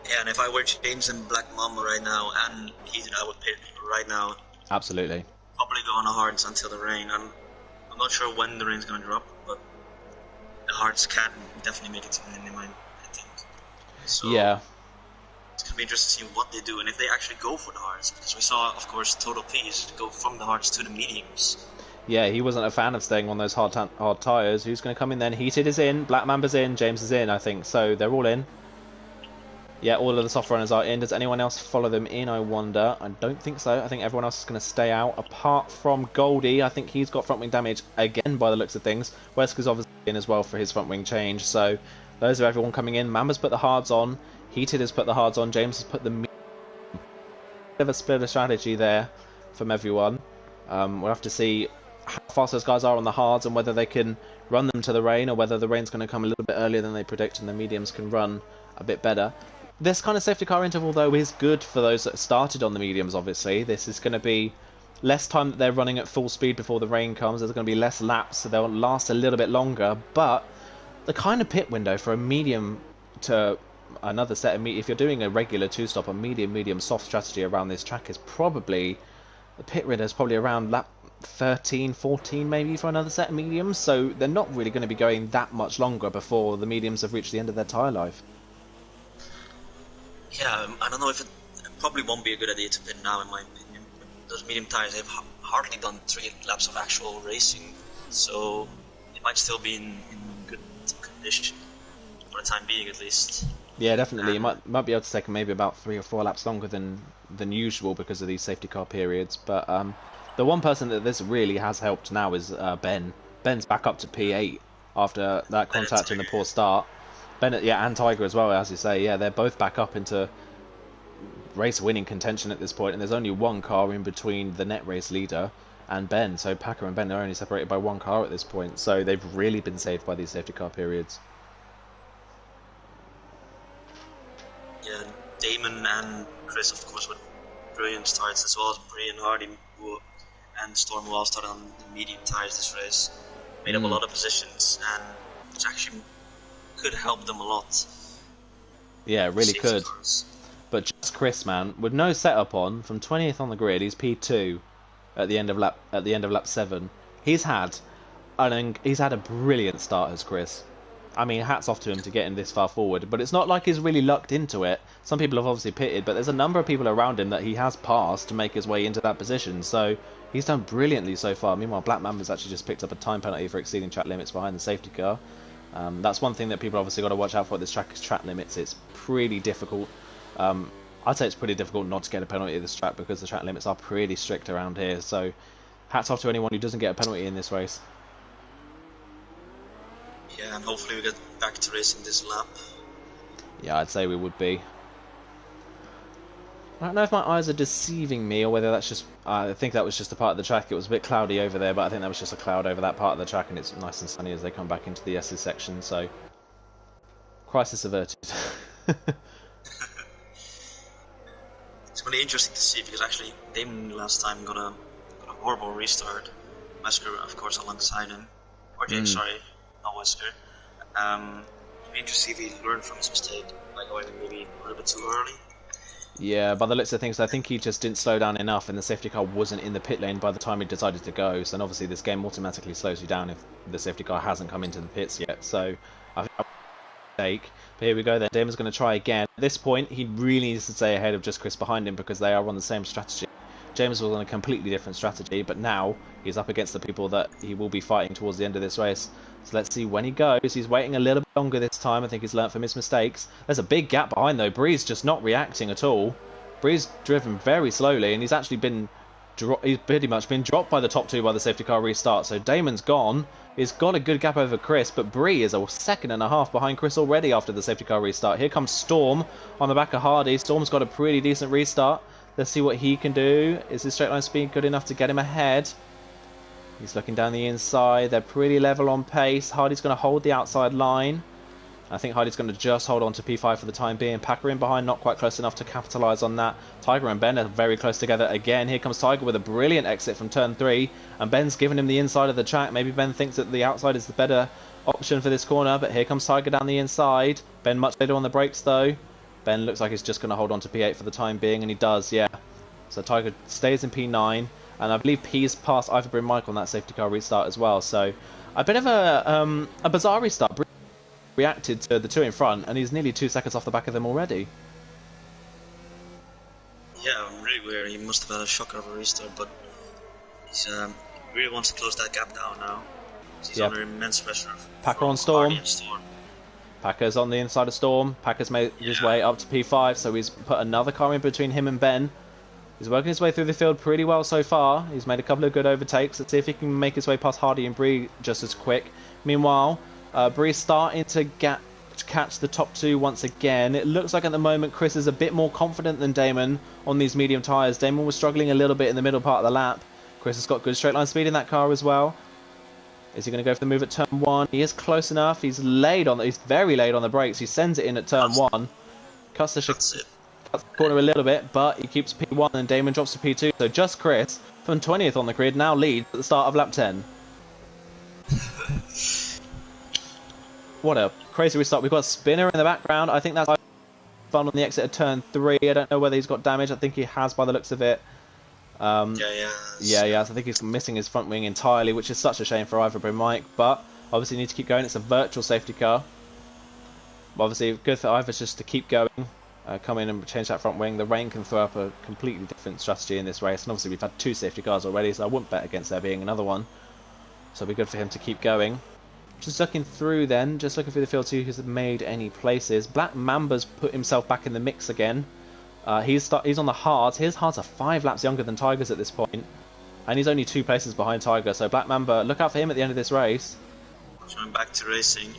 Yeah, and if I were James and Black Mamba right now, and Heated, I would pit right now. Absolutely. Probably go on the hards until the rain. I'm not sure when the rain's going to drop, but the hards can definitely make it to the end, I think. So yeah. It's going to be interesting to see what they do, and if they actually go for the hards. Because we saw, of course, Total Peace go from the hards to the mediums. Yeah, he wasn't a fan of staying on those hard tyres. Who's going to come in then? Heated is in, Black Mamba's in, James is in, I think. So they're all in. Yeah, all of the soft runners are in. Does anyone else follow them in, I wonder? I don't think so. I think everyone else is going to stay out, apart from Goldie. I think he's got front wing damage again by the looks of things. Wesker's obviously in as well for his front wing change. So those are everyone coming in. Mamba's put the hards on. Heated has put the hards on. James has put the bit of a split of strategy there from everyone. We'll have to see how fast those guys are on the hards and whether they can run them to the rain, or whether the rain's going to come a little bit earlier than they predict and the mediums can run a bit better. This kind of safety car interval, though, is good for those that started on the mediums, obviously. This is going to be less time that they're running at full speed before the rain comes. There's going to be less laps, so they'll last a little bit longer. But the kind of pit window for a medium to another set of if you're doing a regular two-stop, a medium soft strategy around this track is probably, the pit window is probably around lap 13, 14 maybe for another set of mediums. So they're not really going to be going that much longer before the mediums have reached the end of their tyre life. Yeah, I don't know if it probably won't be a good idea to pit now, in my opinion. Those medium tires, they've hardly done 3 laps of actual racing, so it might still be in good condition, for the time being at least. Yeah, definitely. You might be able to take maybe about 3 or 4 laps longer than usual because of these safety car periods. But the one person that this really has helped now is Ben. Ben's back up to P8 after that contact and the poor start. Bennett, yeah, and Tiger as well, as you say. Yeah, they're both back up into race-winning contention at this point, and there's only one car in between the net race leader and Ben. So Packer and Ben are only separated by one car at this point. So they've really been saved by these safety car periods. Yeah, Damon and Chris, of course, with brilliant starts, as well as Brie and Hardy and Storm, who all started on the medium tires this race. Made up a lot of positions, and which actually could help them a lot. Yeah, it really could. But just Chris, man, with no setup on, from 20th on the grid, he's P2 at the end of lap 7. He's had a brilliant start as Chris. I mean, hats off to him to getting this far forward, but it's not like he's really lucked into it. Some people have obviously pitted, but there's a number of people around him that he has passed to make his way into that position, so he's done brilliantly so far. Meanwhile, Black Mamba's actually just picked up a time penalty for exceeding track limits behind the safety car. That's one thing that people obviously got to watch out for at this track is track limits. It's pretty difficult. I'd say it's pretty difficult not to get a penalty at this track because the track limits are pretty strict around here, so hats off to anyone who doesn't get a penalty in this race. Yeah, and hopefully we get back to racing this lap. Yeah, I'd say we would be. I don't know if my eyes are deceiving me or whether that's just... I think that was just a part of the track. It was a bit cloudy over there, but I think that was just a cloud over that part of the track, and it's nice and sunny as they come back into the S's section, so... Crisis averted. It's going to be interesting to see, because actually Damon last time got a horrible restart. Wesker, of course, alongside him. Or James, sorry, not Wesker. It'll be interesting if he learned from his mistake by going maybe a little bit too early. Yeah, by the looks of things, I think he just didn't slow down enough, and the safety car wasn't in the pit lane by the time he decided to go. So, and obviously, this game automatically slows you down if the safety car hasn't come into the pits yet. So, I think that was a mistake. But here we go then. Damon's going to try again. At this point, he really needs to stay ahead of just Chris behind him because they are on the same strategy. James was on a completely different strategy, but now he's up against the people that he will be fighting towards the end of this race. So let's see when he goes. He's waiting a little bit longer this time. I think he's learnt from his mistakes. There's a big gap behind though. Bree's just not reacting at all. Bree's driven very slowly, and he's actually been he's pretty much been dropped by the top two by the safety car restart. So Damon's gone. He's got a good gap over Chris, but Bree is a second and a half behind Chris already after the safety car restart. Here comes Storm on the back of Hardy. Storm's got a pretty decent restart. Let's see what he can do. Is his straight line speed good enough to get him ahead? He's looking down the inside. They're pretty level on pace. Hardy's going to hold the outside line. I think Hardy's going to just hold on to P5 for the time being. Packer in behind, not quite close enough to capitalise on that. Tiger and Ben are very close together again. Here comes Tiger with a brilliant exit from turn 3. And Ben's giving him the inside of the track. Maybe Ben thinks that the outside is the better option for this corner. But here comes Tiger down the inside. Ben much later on the brakes though. Ben looks like he's just going to hold on to P8 for the time being. And he does, yeah. So Tiger stays in P9. And I believe P's passed Ivory and Mike on that safety car restart as well. So a bit of a bizarre restart. Reacted to the two in front, and he's nearly 2 seconds off the back of them already. Yeah, really weird. He must have had a shocker of a restart, but he's really wants to close that gap down now. He's under immense pressure. Packer on Storm. Packer's on the inside of Storm. Packer's made his way up to P5, so he's put another car in between him and Ben. He's working his way through the field pretty well so far. He's made a couple of good overtakes. Let's see if he can make his way past Hardy and Bree just as quick. Meanwhile, Bree's starting to catch the top two once again. It looks like at the moment Chris is a bit more confident than Damon on these medium tyres. Damon was struggling a little bit in the middle part of the lap. Chris has got good straight line speed in that car as well. Is he going to go for the move at turn 1? He is close enough. He's very late on the brakes. He sends it in at turn 1. Cuts the corner a little bit, but he keeps P1 and Damon drops to P2. So just Chris from 20th on the grid now leads at the start of lap 10. What a crazy restart. We've got a spinner in the background. I think that's fun on the exit of turn 3. I don't know whether he's got damage. I think he has by the looks of it. Yeah. I think he's missing his front wing entirely, which is such a shame for Ivory and Mike. But obviously, you need to keep going. It's a virtual safety car. Obviously, good for Ivor just to keep going, come in and change that front wing. The rain can throw up a completely different strategy in this race, and obviously we've had 2 safety cars already, so I wouldn't bet against there being another one. So it'll be good for him to keep going. Just looking through then, just looking through the field, see who's made any places. Black Mamba's put himself back in the mix again. He's on the hards. His hards are 5 laps younger than Tiger's at this point, and he's only 2 places behind Tiger. So Black Mamba, look out for him at the end of this race. Going back to racing.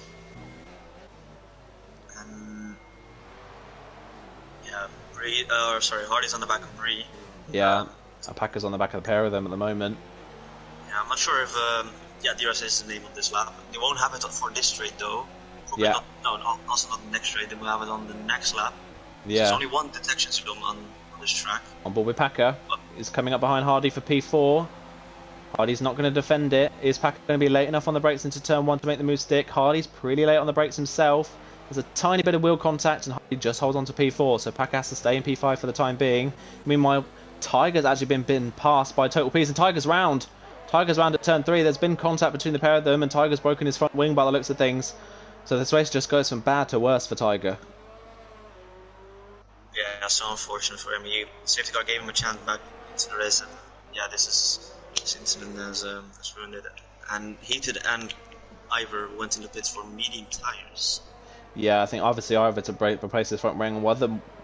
Hardy's on the back of Bree. Yeah, Packer's on the back of the pair of them at the moment. Yeah, I'm not sure if DRS is the name of this lap. They won't have it for this straight though. Probably yeah. Also not the next straight. They will have it on the next lap. Yeah. There's only one detection film on this track. On board with Packer. He's coming up behind Hardy for P4. Hardy's not going to defend it. Is Packer going to be late enough on the brakes into turn 1 to make the move stick? Hardy's pretty late on the brakes himself. There's a tiny bit of wheel contact and Hardy just holds on to P4, so Packer has to stay in P5 for the time being. Meanwhile, Tiger's actually been passed by Total P's and Tiger's round. Tiger's round at turn 3. There's been contact between the pair of them and Tiger's broken his front wing by the looks of things. So this race just goes from bad to worse for Tiger. Yeah, that's so unfortunate for him. Safety car gave him a chance back into the race, and yeah, this incident has ruined it. And Heated and Ivor went into pits for medium tires. Yeah, I think obviously Ivor to replace his front wing.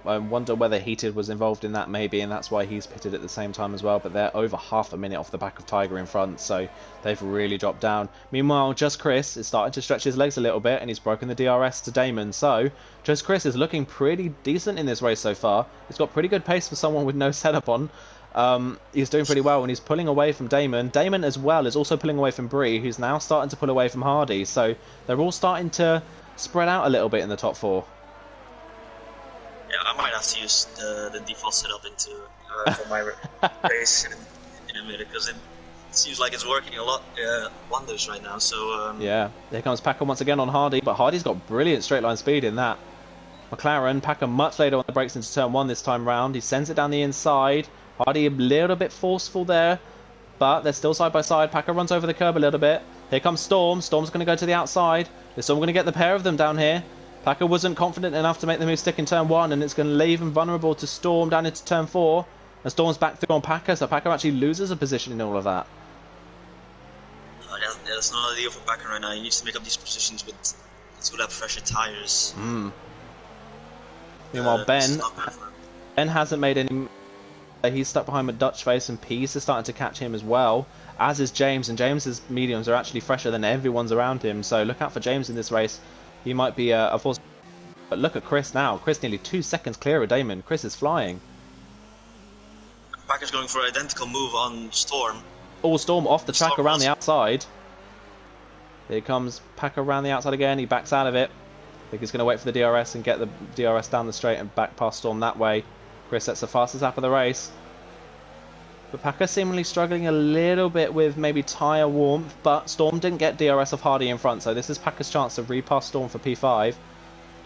I wonder whether Heated was involved in that maybe, and that's why he's pitted at the same time as well. But they're over half a minute off the back of Tiger in front, so they've really dropped down. Meanwhile, Just Chris is starting to stretch his legs a little bit, and he's broken the DRS to Damon. So Just Chris is looking pretty decent in this race so far. He's got pretty good pace for someone with no setup on. He's doing pretty well, and he's pulling away from Damon. Damon as well is also pulling away from Bree, who's now starting to pull away from Hardy. So they're all starting to spread out a little bit in the top 4. Yeah, I might have to use the default setup for my race in a minute, because it seems like it's working a lot wonders right now. So yeah, here comes Packer once again on Hardy, but Hardy's got brilliant straight line speed in that. McLaren, Packer much later on the brakes into turn 1 this time round. He sends it down the inside. Hardy a little bit forceful there, but they're still side by side. Packer runs over the curb a little bit. Here comes Storm. Storm's going to go to the outside. Is Storm going to get the pair of them down here? Packer wasn't confident enough to make the move stick in turn 1, and it's going to leave him vulnerable to Storm down into turn 4. And Storm's back through on Packer, so Packer actually loses a position in all of that. That's not ideal for Packer right now. He needs to make up these positions with good fresher tires. Meanwhile, Ben hasn't made any. He's stuck behind a Dutch face, and Pease is starting to catch him as well, as is James, and James's mediums are actually fresher than everyone's around him, so look out for James in this race. He might be a force. But look at Chris now. Chris nearly 2 seconds clear of Damon. Chris is flying. Packer's going for an identical move on Storm. All Storm off the track around the outside. Here comes Packer around the outside again. He backs out of it. I think he's going to wait for the DRS and get the DRS down the straight and back past Storm that way. Chris sets the fastest lap of the race. But Packer seemingly struggling a little bit with maybe tyre warmth, but Storm didn't get DRS off Hardy in front, so this is Packer's chance to repass Storm for P5.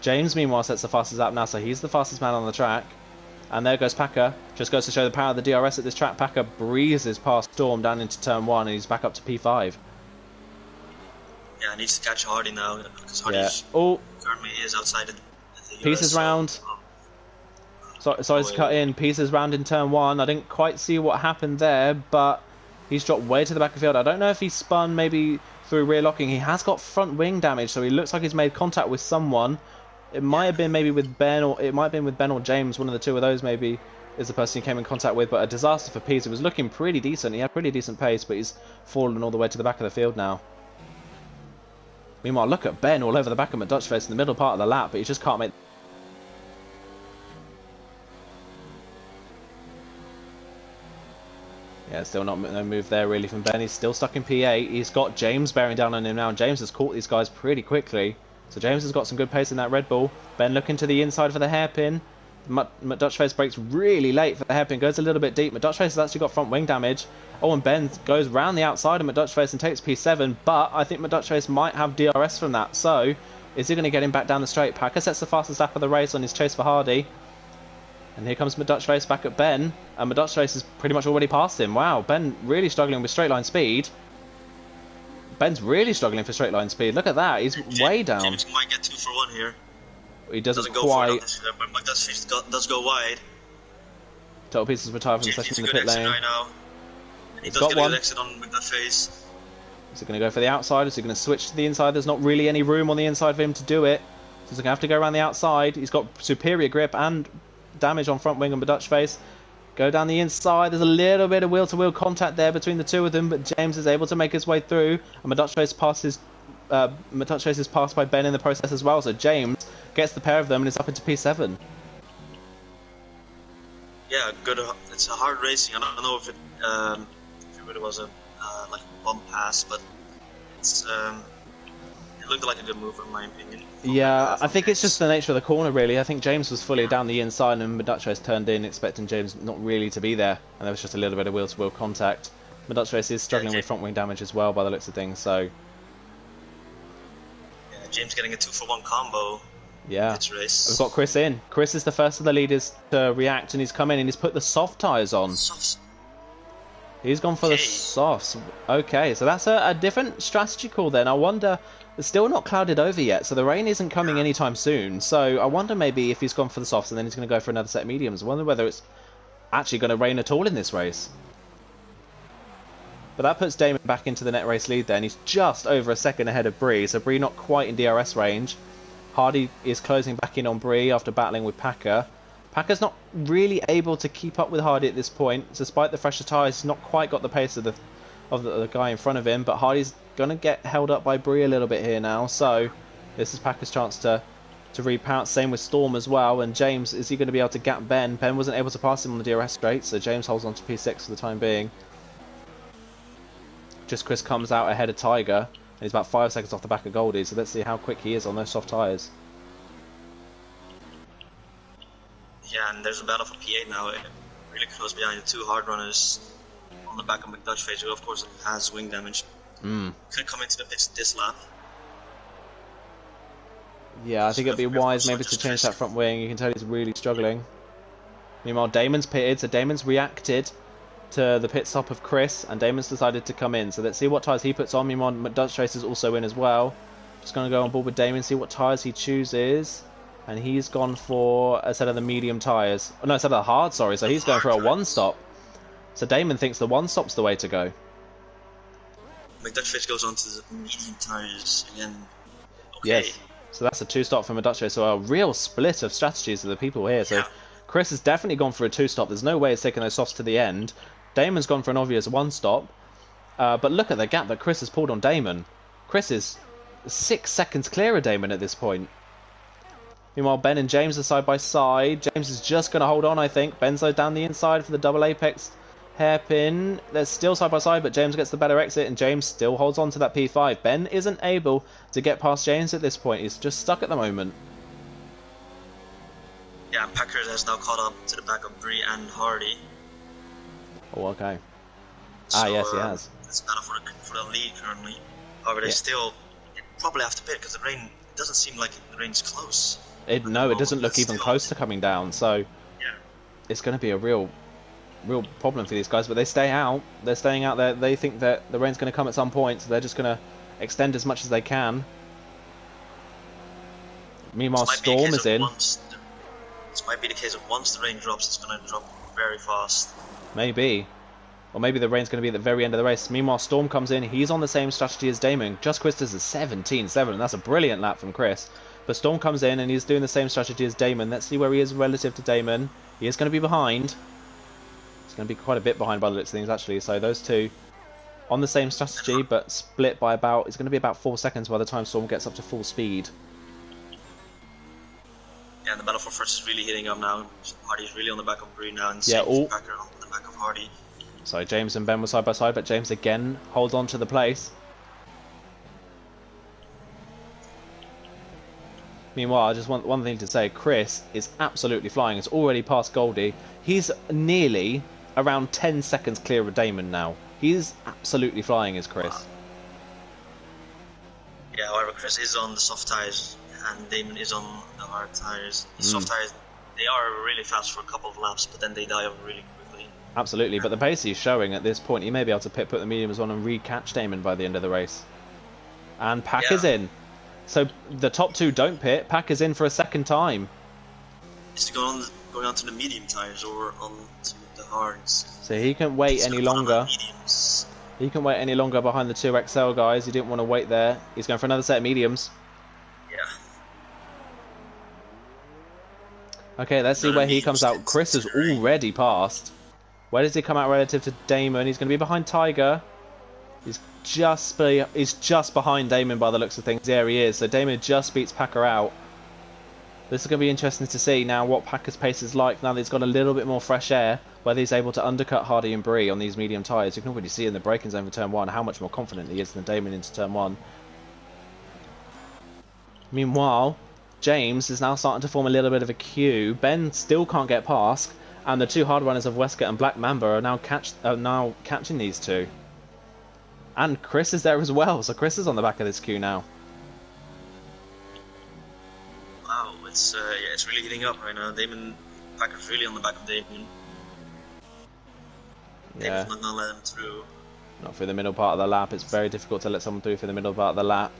James, meanwhile, sets the fastest lap now, so he's the fastest man on the track. And there goes Packer. Just goes to show the power of the DRS at this track. Packer breezes past Storm down into turn 1, and he's back up to P5. Yeah, he needs to catch Hardy now, because Hardy currently is outside the Pieces round. Sorry to cut in. Pieces round in turn 1. I didn't quite see what happened there, but he's dropped way to the back of the field. I don't know if he spun maybe through rear locking. He has got front wing damage, so he looks like he's made contact with someone. It might have been maybe with Ben, or it might have been with Ben or James. One of the two of those maybe is the person he came in contact with. But a disaster for Pease. It was looking pretty decent. He had pretty decent pace, but he's fallen all the way to the back of the field now. Meanwhile, look at Ben all over the back of McDutchface in the middle part of the lap, but he just can't make... Yeah, still no move there really from Ben. He's still stuck in P8. He's got James bearing down on him now, and James has caught these guys pretty quickly. So James has got some good pace in that Red Bull. Ben looking to the inside for the hairpin. McDutchface breaks really late for the hairpin, goes a little bit deep. McDutchface has actually got front wing damage. Oh, and Ben goes round the outside of McDutchface and takes P7, but I think McDutchface might have DRS from that. So, is he going to get him back down the straight? Packer sets the fastest lap of the race on his chase for Hardy. And here comes McDutchface back at Ben, and McDutchface is pretty much already past him. Wow, Ben really struggling with straight line speed. Ben's really struggling for straight line speed. Look at that, he's way down. James might get 2 for 1 here. He doesn't go quite. For it, but McDutchface does go wide. Total Pieces retired from the session in the pit lane. Right now. He does got get one. a good exit on McDutchface. Is he going to go for the outside? Is he going to switch to the inside? There's not really any room on the inside for him to do it. So he's going to have to go around the outside. He's got superior grip and damage on front wing and McDutchface. Go down the inside. There's a little bit of wheel-to-wheel contact there between the two of them, but James is able to make his way through. And McDutchface is passed by Ben in the process as well. So James gets the pair of them and is up into P7. Yeah, good. It's a hard racing. I don't know if it really was a like a bump pass, but it's it looked like a good move in my opinion. Yeah, I think it's just the nature of the corner really. I think James was fully down the inside and McDutchface turned in expecting James not really to be there, and there was just a little bit of wheel-to-wheel contact. McDutchface is struggling with front wing damage as well by the looks of things, so... Yeah, James getting a 2 for 1 combo. Yeah, this race. We've got Chris in. Chris is the first of the leaders to react, and he's come in and he's put the soft tyres on. Softs. He's gone for the softs. Okay, so that's a different strategy call then. I wonder... It's still not clouded over yet, so the rain isn't coming anytime soon. So I wonder maybe if he's gone for the softs and then he's going to go for another set of mediums. I wonder whether it's actually going to rain at all in this race. But that puts Damon back into the net race lead then. He's just over a second ahead of Bree, so Bree not quite in DRS range. Hardy is closing back in on Bree after battling with Packer. Packer's not really able to keep up with Hardy at this point. Despite the fresher tyres, he's not quite got the pace of the guy in front of him, but Hardy's going to get held up by Bree a little bit here now, so this is Packer's chance to repounce. Same with Storm as well, and James, is he going to be able to gap Ben? Ben wasn't able to pass him on the DRS straight, so James holds on to P6 for the time being. Just Chris comes out ahead of Tiger, and he's about 5 seconds off the back of Goldie, so let's see how quick he is on those soft tyres. Yeah, and there's a battle for P8 now, really close behind the two hard runners on the back of McDutchface, who of course has wing damage. Could come into the pits this lap. Yeah, I think it'd be wise maybe to change that front wing. You can tell he's really struggling. Meanwhile, Damon's pitted, so Damon's reacted to the pit stop of Chris, and Damon's decided to come in. So let's see what tyres he puts on. Meanwhile, McDutchface is also in as well. Just going to go on board with Damon, see what tyres he chooses. And he's gone for a set of the medium tyres. Oh, no, a set of the hard, sorry. So he's going for a one-stop. So Damon thinks the one-stop's the way to go. McDutchface goes on to the medium tyres again. Okay. Yes. So that's a two-stop from McDutchface. So a real split of strategies of the people here. So Chris has definitely gone for a two-stop. There's no way he's taking those softs to the end. Damon's gone for an obvious one-stop. But look at the gap that Chris has pulled on Damon. Chris is 6 seconds clear of Damon at this point. Meanwhile, Ben and James are side by side. James is just going to hold on, I think. Benzo down the inside for the double apex hairpin. They're still side by side, but James gets the better exit, and James still holds on to that P5. Ben isn't able to get past James at this point. He's just stuck at the moment. Yeah, Packer has now caught up to the back of Bree and Hardy. Oh, okay. So, yes, he has. It's battle for the lead currently. However, they still probably have to pit because the rain doesn't seem like the rain's close. No, it doesn't look even close to coming down, so it's going to be a real problem for these guys, but they stay out. They're staying out there. They think that the rain's going to come at some point, so they're just going to extend as much as they can. Meanwhile, Storm is in. This might be the case of once the rain drops, it's going to drop very fast. Maybe. Or maybe the rain's going to be at the very end of the race. Meanwhile, Storm comes in. He's on the same strategy as Damon. Just Chris does a 17.7, and that's a brilliant lap from Chris. But Storm comes in, and he's doing the same strategy as Damon. Let's see where he is relative to Damon. He is going to be behind. He's going to be quite a bit behind by the looks of things, actually. So those two on the same strategy, but split by about... It's going to be about 4 seconds by the time Storm gets up to full speed. Yeah, and the battle for first is really hitting up now. Hardy's really on the back of Bree now, and yeah, Packer on the back of Hardy. So James and Ben were side by side, but James again holds on to the place. Meanwhile, I just want one thing to say. Chris is absolutely flying. It's already past Goldie. He's nearly around 10 seconds clear of Damon now. He's absolutely flying, is Chris. Wow. Yeah, however, Chris is on the soft tires, and Damon is on the hard tires. The soft tires, they are really fast for a couple of laps, but then they die off really quickly. Absolutely, but the pace he's showing at this point, he may be able to put the mediums on and re-catch Damon by the end of the race. And Pack is in. So the top two don't pit. Pack is in for a second time. Is he going on to the medium tires or on to the hards? So he can't wait any longer. He can't wait any longer behind the 2XL guys. He didn't want to wait there. He's going for another set of mediums. Yeah. Okay, let's see where he comes out. Chris has already passed. Where does he come out relative to Damon? He's going to be behind Tiger. He's just behind Damon by the looks of things. There he is. So Damon just beats Packer out. This is going to be interesting to see now what Packer's pace is like now that he's got a little bit more fresh air, whether he's able to undercut Hardy and Bree on these medium tyres. You can already see in the braking zone for turn 1 how much more confident he is than Damon into turn 1. Meanwhile, James is now starting to form a little bit of a queue. Ben still can't get past, and the two hard runners of Wesker and Black Mamba are now catching these two. And Chris is there as well, so Chris is on the back of this queue now. Wow, it's really heating up right now. Packer's really on the back of Damon. Yeah. Damon's not gonna let him through. Not through the middle part of the lap. It's very difficult to let someone through the middle part of the lap.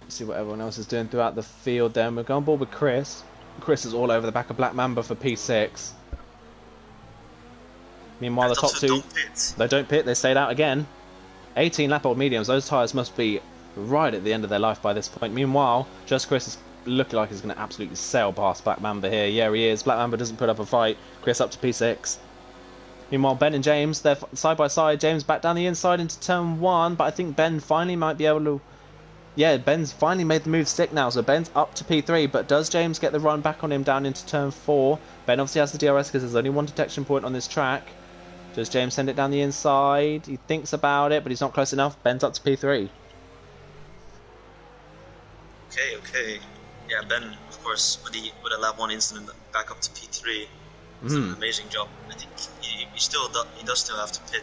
See what everyone else is doing throughout the field then. We're going board with Chris. Chris is all over the back of Black Mamba for P6. Meanwhile, the top two, they don't pit, they stayed out again. 18 lap old mediums, those tyres must be right at the end of their life by this point. Meanwhile, Just Chris is looking like he's going to absolutely sail past Black Mamba here. Yeah, he is. Black Mamba doesn't put up a fight. Chris up to P6. Meanwhile, Ben and James, they're side by side. James back down the inside into turn 1, but I think Ben finally might be able to... Yeah, Ben's finally made the move stick now, so Ben's up to P3, but does James get the run back on him down into turn 4? Ben obviously has the DRS because there's only one detection point on this track. Does James send it down the inside? He thinks about it, but he's not close enough. Ben's up to P3. Okay. Yeah, Ben, of course, with a lap 1 incident back up to P3. It's an amazing job. I think he does still have to pit,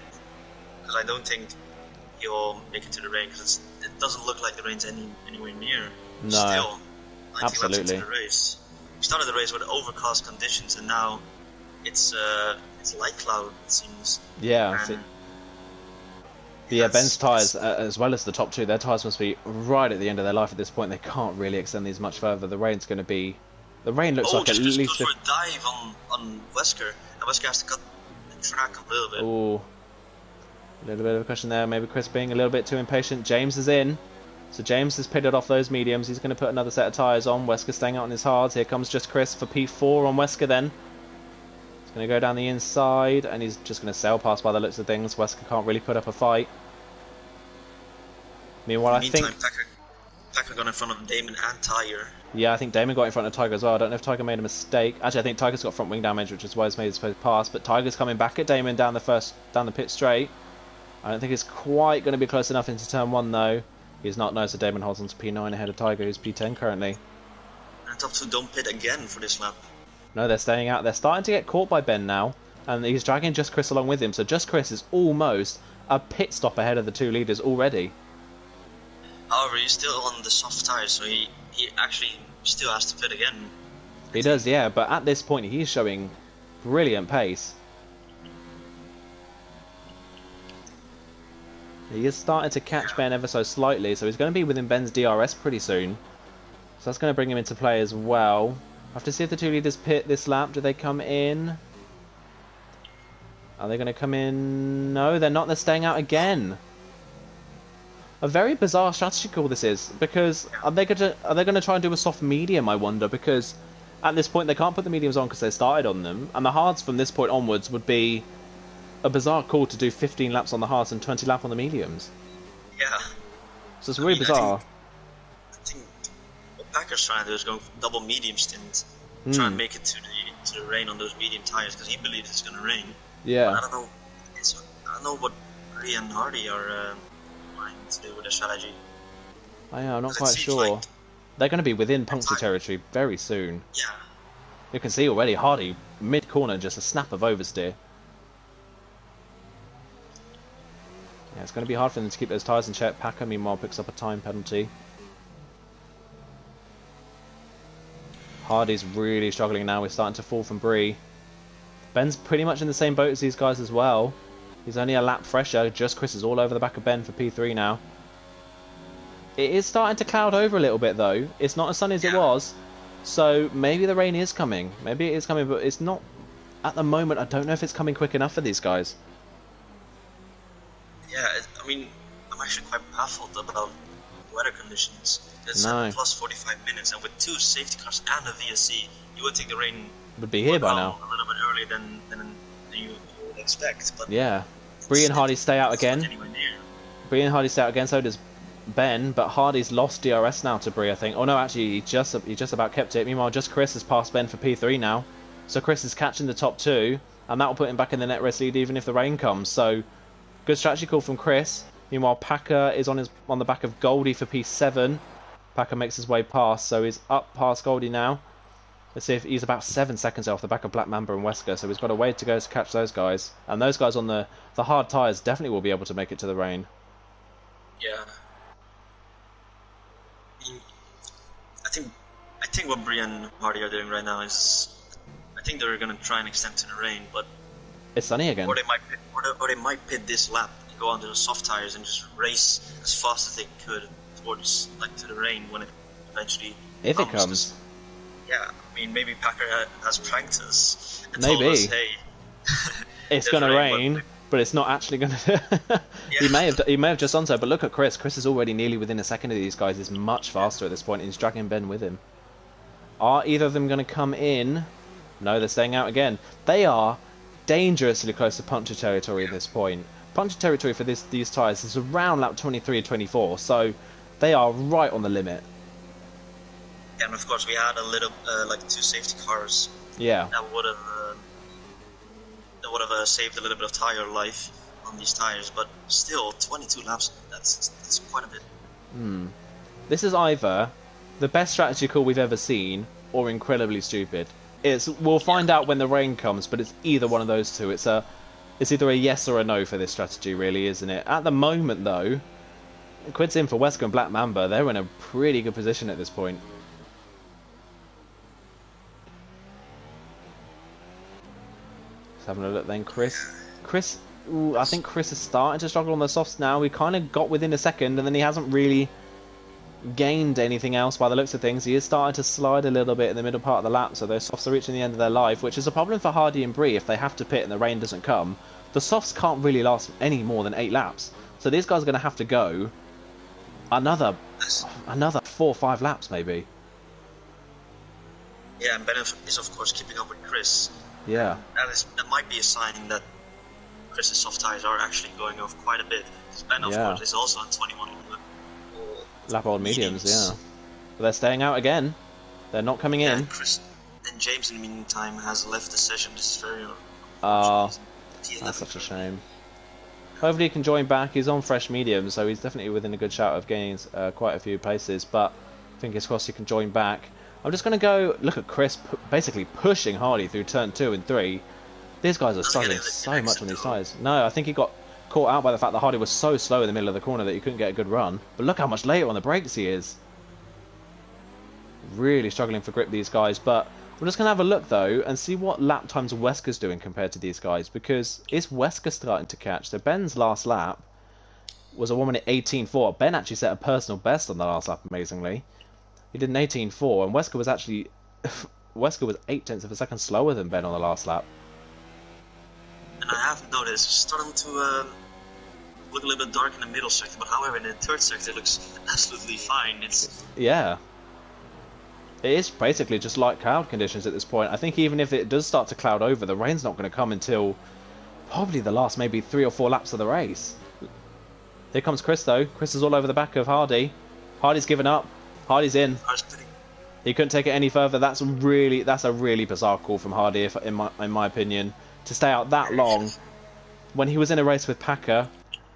because I don't think he'll make it to the rain, because it doesn't look like the rain's anywhere near. No, still 90 absolutely. laps into the race. We started the race with overcast conditions, and now it's light cloud, it seems. Yeah. Yeah, Ben's tyres, as well as the top two, their tyres must be right at the end of their life at this point. They can't really extend these much further. The rain's going to be... The rain looks like at least... just go for a dive on Wesker, and Wesker has to cut the track a little bit. Ooh. A little bit of a cushion there. Maybe Chris being a little bit too impatient. James is in. So James has pitted off those mediums. He's going to put another set of tyres on. Wesker staying out on his hards. Here comes Just Chris for P4 on Wesker then. He's going to go down the inside, and he's just going to sail past by the looks of things. Wesker can't really put up a fight. Meanwhile, I think... Packer got in front of Damon and Tiger. Yeah, I think Damon got in front of Tiger as well. I don't know if Tiger made a mistake. Actually, I think Tiger's got front wing damage, which is why he's made his first pass. But Tiger's coming back at Damon down the pit straight. I don't think it's quite going to be close enough into turn 1 though. He's not. No, so Damon holds on to P9 ahead of Tiger, who's P10 currently. And top two don't pit again for this lap. No, they're staying out. They're starting to get caught by Ben now, and he's dragging Just Chris along with him. So Just Chris is almost a pit stop ahead of the two leaders already. However, he's still on the soft tires, so he actually still has to pit again. He does, yeah, but at this point he's showing brilliant pace. He is starting to catch Ben ever so slightly, so he's going to be within Ben's DRS pretty soon. So that's going to bring him into play as well. I have to see if the two leaders pit this lap. Do they come in? Are they going to come in? No, they're not. They're staying out again. A very bizarre strategy call this is, because are they going to try and do a soft medium, I wonder, because at this point they can't put the mediums on because they started on them, and the hards from this point onwards would be a bizarre call to do 15 laps on the hards and 20 laps on the mediums. Yeah. So it's really bizarre. I think what Packer's trying to do is go double medium stint, try and make it to the rain on those medium tires because he believes it's going to rain. Yeah. But I don't know what Lee and Hardy are trying to do with their strategy. I'm not quite sure. Like they're going to be within puncture territory very soon. Yeah. You can see already Hardy mid corner, just a snap of oversteer. Yeah, it's going to be hard for them to keep those tyres in check. Packer, meanwhile, picks up a time penalty. Hardy's really struggling now. We're starting to fall from Brie. Ben's pretty much in the same boat as these guys as well. He's only a lap fresher. Just Chris is all over the back of Ben for P3 now. It is starting to cloud over a little bit, though. It's not as sunny as it was. So maybe the rain is coming. Maybe it is coming, but it's not... At the moment, I don't know if it's coming quick enough for these guys. Yeah, I mean, I'm actually quite baffled about weather conditions. It's plus 45 minutes, and with 2 safety cars and a VSC, you would think the rain would be here by now. A little bit earlier than you would expect. But yeah, Brie and Hardy stay out again. Brie and Hardy stay out again. So does Ben, but Hardy's lost DRS now to Brie, I think. Oh no, actually, he just about kept it. Meanwhile, just Chris has passed Ben for P3 now. So Chris is catching the top 2, and that will put him back in the net race lead even if the rain comes. So good strategy call from Chris. Meanwhile, Packer is on the back of Goldie for P7. Packer makes his way past, so he's up past Goldie now. Let's see if he's about 7 seconds off the back of Black Mamba and Wesker, so he's got a way to go to catch those guys. And those guys on the hard tyres definitely will be able to make it to the rain. Yeah. I think what Brie and Hardy are doing right now is, I think they're going to try and extend to the rain, but it's sunny again. Or they might pit this lap and go onto the soft tires and just race as fast as they could towards to the rain when it eventually if it comes. Yeah, I mean maybe Packer has pranked us and maybe told us, hey, it's going to rain, but it's not actually going to. Yeah. He may have just done so, but look at Chris. Chris is already nearly within a second of these guys. He's much faster at this point. He's dragging Ben with him. Are either of them going to come in? No, they're staying out again. They are dangerously close to puncture territory at this point. Puncture territory for these tyres is around lap 23 or 24, so they are right on the limit. Yeah, and of course we had a little 2 safety cars. Yeah. That would have saved a little bit of tire life on these tires, but still 22 laps. That's quite a bit. This is either the best strategy call we've ever seen or incredibly stupid. We'll find out when the rain comes, but it's either one of those two. It's either a yes or a no for this strategy, really, isn't it? At the moment, though, Quid's in for Wesker and Black Mamba. They're in a pretty good position at this point. Just having a look then, Chris. Ooh, I think Chris is starting to struggle on the softs now. We kind of got within a second, and then he hasn't really gained anything else by the looks of things. He is starting to slide a little bit in the middle part of the lap, so those softs are reaching the end of their life, which is a problem for Hardy and Brie if they have to pit and the rain doesn't come. The softs can't really last any more than 8 laps, so these guys are going to have to go another 4 or 5 laps maybe. Yeah, and Ben is of course keeping up with Chris. Yeah. That might be a sign that Chris's soft tires are actually going off quite a bit. Ben of course is also on 21 lap old mediums, yeah. But they're staying out again. They're not coming in. And James, in the meantime, has left the session. This is very... that's such a shame. Hopefully he can join back. He's on fresh medium, so he's definitely within a good shout of gaining quite a few places. But fingers crossed he can join back. I'm just going to go look at Chris basically pushing Hardy through turn 2 and 3. These guys are struggling so much on these tyres. No, I think he got caught out by the fact that Hardy was so slow in the middle of the corner that he couldn't get a good run. But look how much later on the brakes he is. Really struggling for grip, these guys. But we're just going to have a look, though, and see what lap times Wesker's doing compared to these guys. Because is Wesker starting to catch? So Ben's last lap was a 1 minute 18.4. Ben actually set a personal best on the last lap, amazingly. He did an 18.4, and Wesker was actually... Wesker was 0.8 of a second slower than Ben on the last lap. And I haven't noticed, it's starting to look a little bit dark in the middle sector, but however in the third sector it looks absolutely fine. It's Yeah. It is basically just light cloud conditions at this point. I think even if it does start to cloud over, the rain's not going to come until probably the last maybe 3 or 4 laps of the race. Here comes Chris though. Chris is all over the back of Hardy. Hardy's given up. Hardy's in. He couldn't take it any further. That's a really bizarre call from Hardy, in my opinion, to stay out that long when he was in a race with Packer.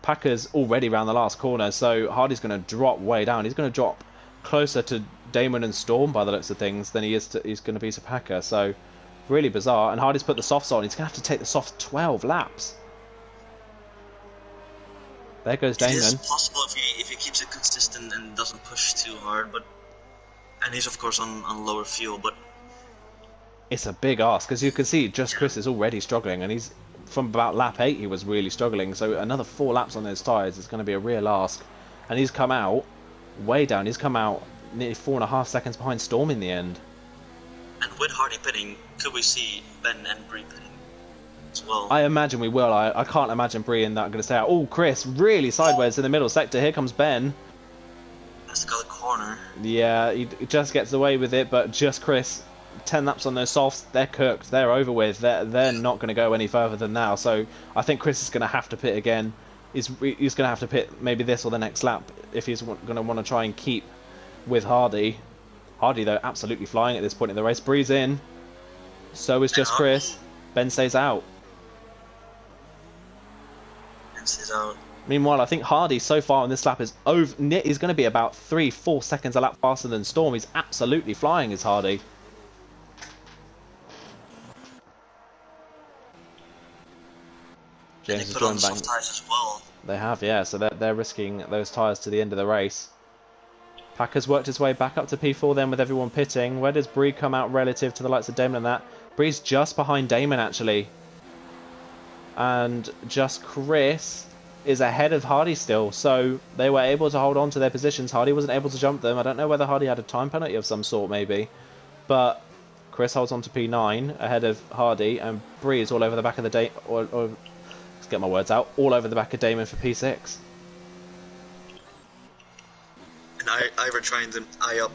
Packer's already round the last corner, so Hardy's going to drop way down. He's going to drop closer to Damon and Storm by the looks of things than he's going to be to Packer. So really bizarre. And Hardy's put the softs on. He's going to have to take the softs 12 laps. There goes Damon. It is possible if he keeps it consistent and doesn't push too hard, and he's of course on lower fuel, but it's a big ask, as you can see. Just Chris is already struggling, and he's from about lap 8 he was really struggling. So another 4 laps on those tyres is going to be a real ask, and he's come out way down. He's come out nearly 4.5 seconds behind Storm in the end. And with Hardy pitting, could we see Ben and Bree pitting as well? I imagine we will. I can't imagine Bree and that are going to stay out. Oh, Chris really sideways in the middle sector. Here comes Ben. That's got a corner. Yeah, he just gets away with it, but just Chris. 10 laps on those softs, they're cooked. They're over with. They're not going to go any further than now. So I think Chris is going to have to pit again. He's going to have to pit maybe this or the next lap if he's going to want to try and keep with Hardy. Hardy, though, absolutely flying at this point in the race. Bree's in. So is just Chris. Ben stays out. Ben stays out. Meanwhile, I think Hardy so far on this lap is he's going to be about 3-4 seconds a lap faster than Storm. He's absolutely flying, is Hardy. James has joined back. Tires as well. They have, yeah. So they're risking those tyres to the end of the race. Packer's worked his way back up to P4 then with everyone pitting. Where does Bree come out relative to the likes of Damon and that? Bree's just behind Damon actually. And just Chris is ahead of Hardy still. So they were able to hold on to their positions. Hardy wasn't able to jump them. I don't know whether Hardy had a time penalty of some sort maybe. But Chris holds on to P9 ahead of Hardy. And Bree is all over the back of the let's get my words out. All over the back of Damon for P6. And Ivor trying to eye up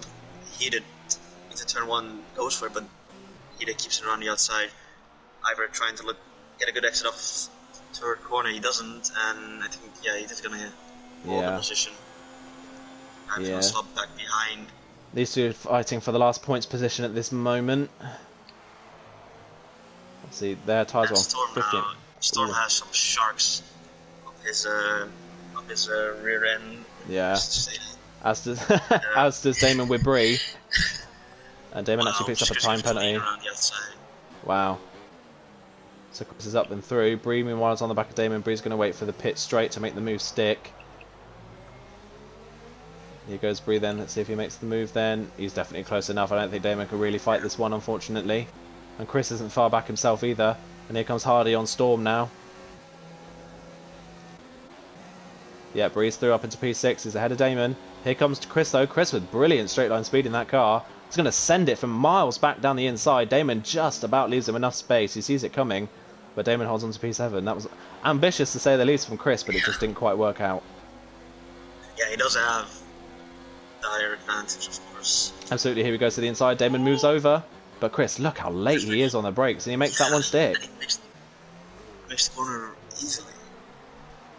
Heated into turn 1 goes for it, but Heated keeps it around the outside. Ivor trying to get a good exit off third corner. He doesn't, and I think Heated's gonna hold the position. And gonna slot back behind. These two are fighting for the last points position at this moment. Let's see, their tyres are on 15. Storm has some sharks up his rear end. Yeah. As does Damon with Bree. And Damon actually picks up a time penalty. Wow. So Chris is up and through. Bree meanwhile is on the back of Damon. Bree's going to wait for the pit straight to make the move stick. Here goes Bree then. Let's see if he makes the move then. He's definitely close enough. I don't think Damon can really fight this one, unfortunately. And Chris isn't far back himself either. And here comes Hardy on Storm now. Yeah, Breeze through up into P6. He's ahead of Damon. Here comes Chris though. Chris with brilliant straight line speed in that car. He's going to send it from miles back down the inside. Damon just about leaves him enough space. He sees it coming. But Damon holds on to P7. That was ambitious to say the least from Chris, but it just didn't quite work out. Yeah, he does have dire advantage, of course. Absolutely. Here we go to the inside. Damon moves over. But Chris, look how late he is on the brakes, and he makes that one stick. And he makes the corner easily.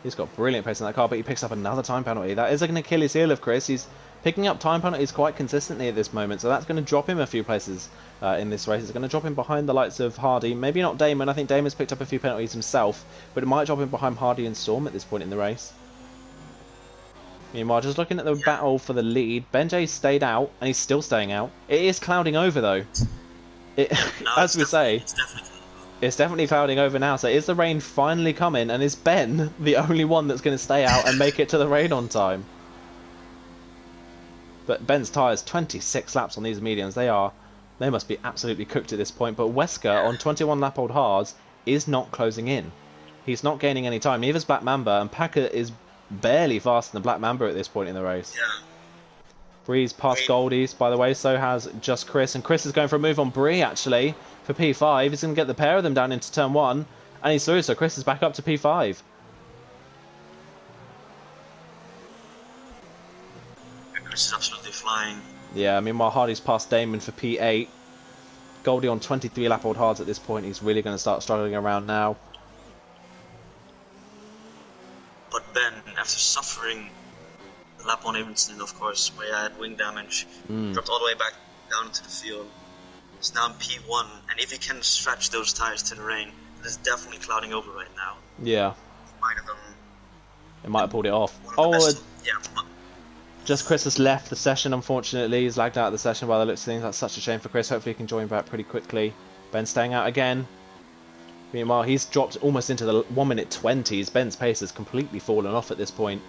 He's got brilliant pace in that car, but he picks up another time penalty. That is an Achilles heel of Chris. He's picking up time penalties quite consistently at this moment, so that's going to drop him a few places in this race. It's going to drop him behind the likes of Hardy. Maybe not Damon. I think Damon's picked up a few penalties himself, but it might drop him behind Hardy and Storm at this point in the race. Meanwhile, just looking at the battle for the lead, Benjay stayed out, and he's still staying out. It is clouding over, though. As we say, it's definitely clouding over now. So is the rain finally coming, and is Ben the only one that's going to stay out and make it to the rain on time? But Ben's tyres, 26 laps on these mediums. They must be absolutely cooked at this point. But Wesker on 21 lap old hards is not closing in. He's not gaining any time. Neither's Black Mamba, and Packer is barely faster than Black Mamba at this point in the race. Yeah. Bree's past Goldies, by the way, so has just Chris. And Chris is going for a move on Bree, actually, for P5. He's going to get the pair of them down into turn 1. And he's through, so Chris is back up to P5. Chris is absolutely flying. Yeah, meanwhile Hardy's past Damon for P8. Goldie on 23 lap old hards at this point. He's really going to start struggling around now. But Ben, after suffering the lap 1 incident, of course, where he had wing damage, dropped all the way back down into the field. He's now in P1, and if he can stretch those tires to the rain, it's definitely clouding over right now. Yeah. It might have pulled it off. Just Chris has left the session, unfortunately. He's lagged out of the session by the looks of things. That's such a shame for Chris. Hopefully he can join back pretty quickly. Ben staying out again. Meanwhile, he's dropped almost into the 1:20. Ben's pace has completely fallen off at this point.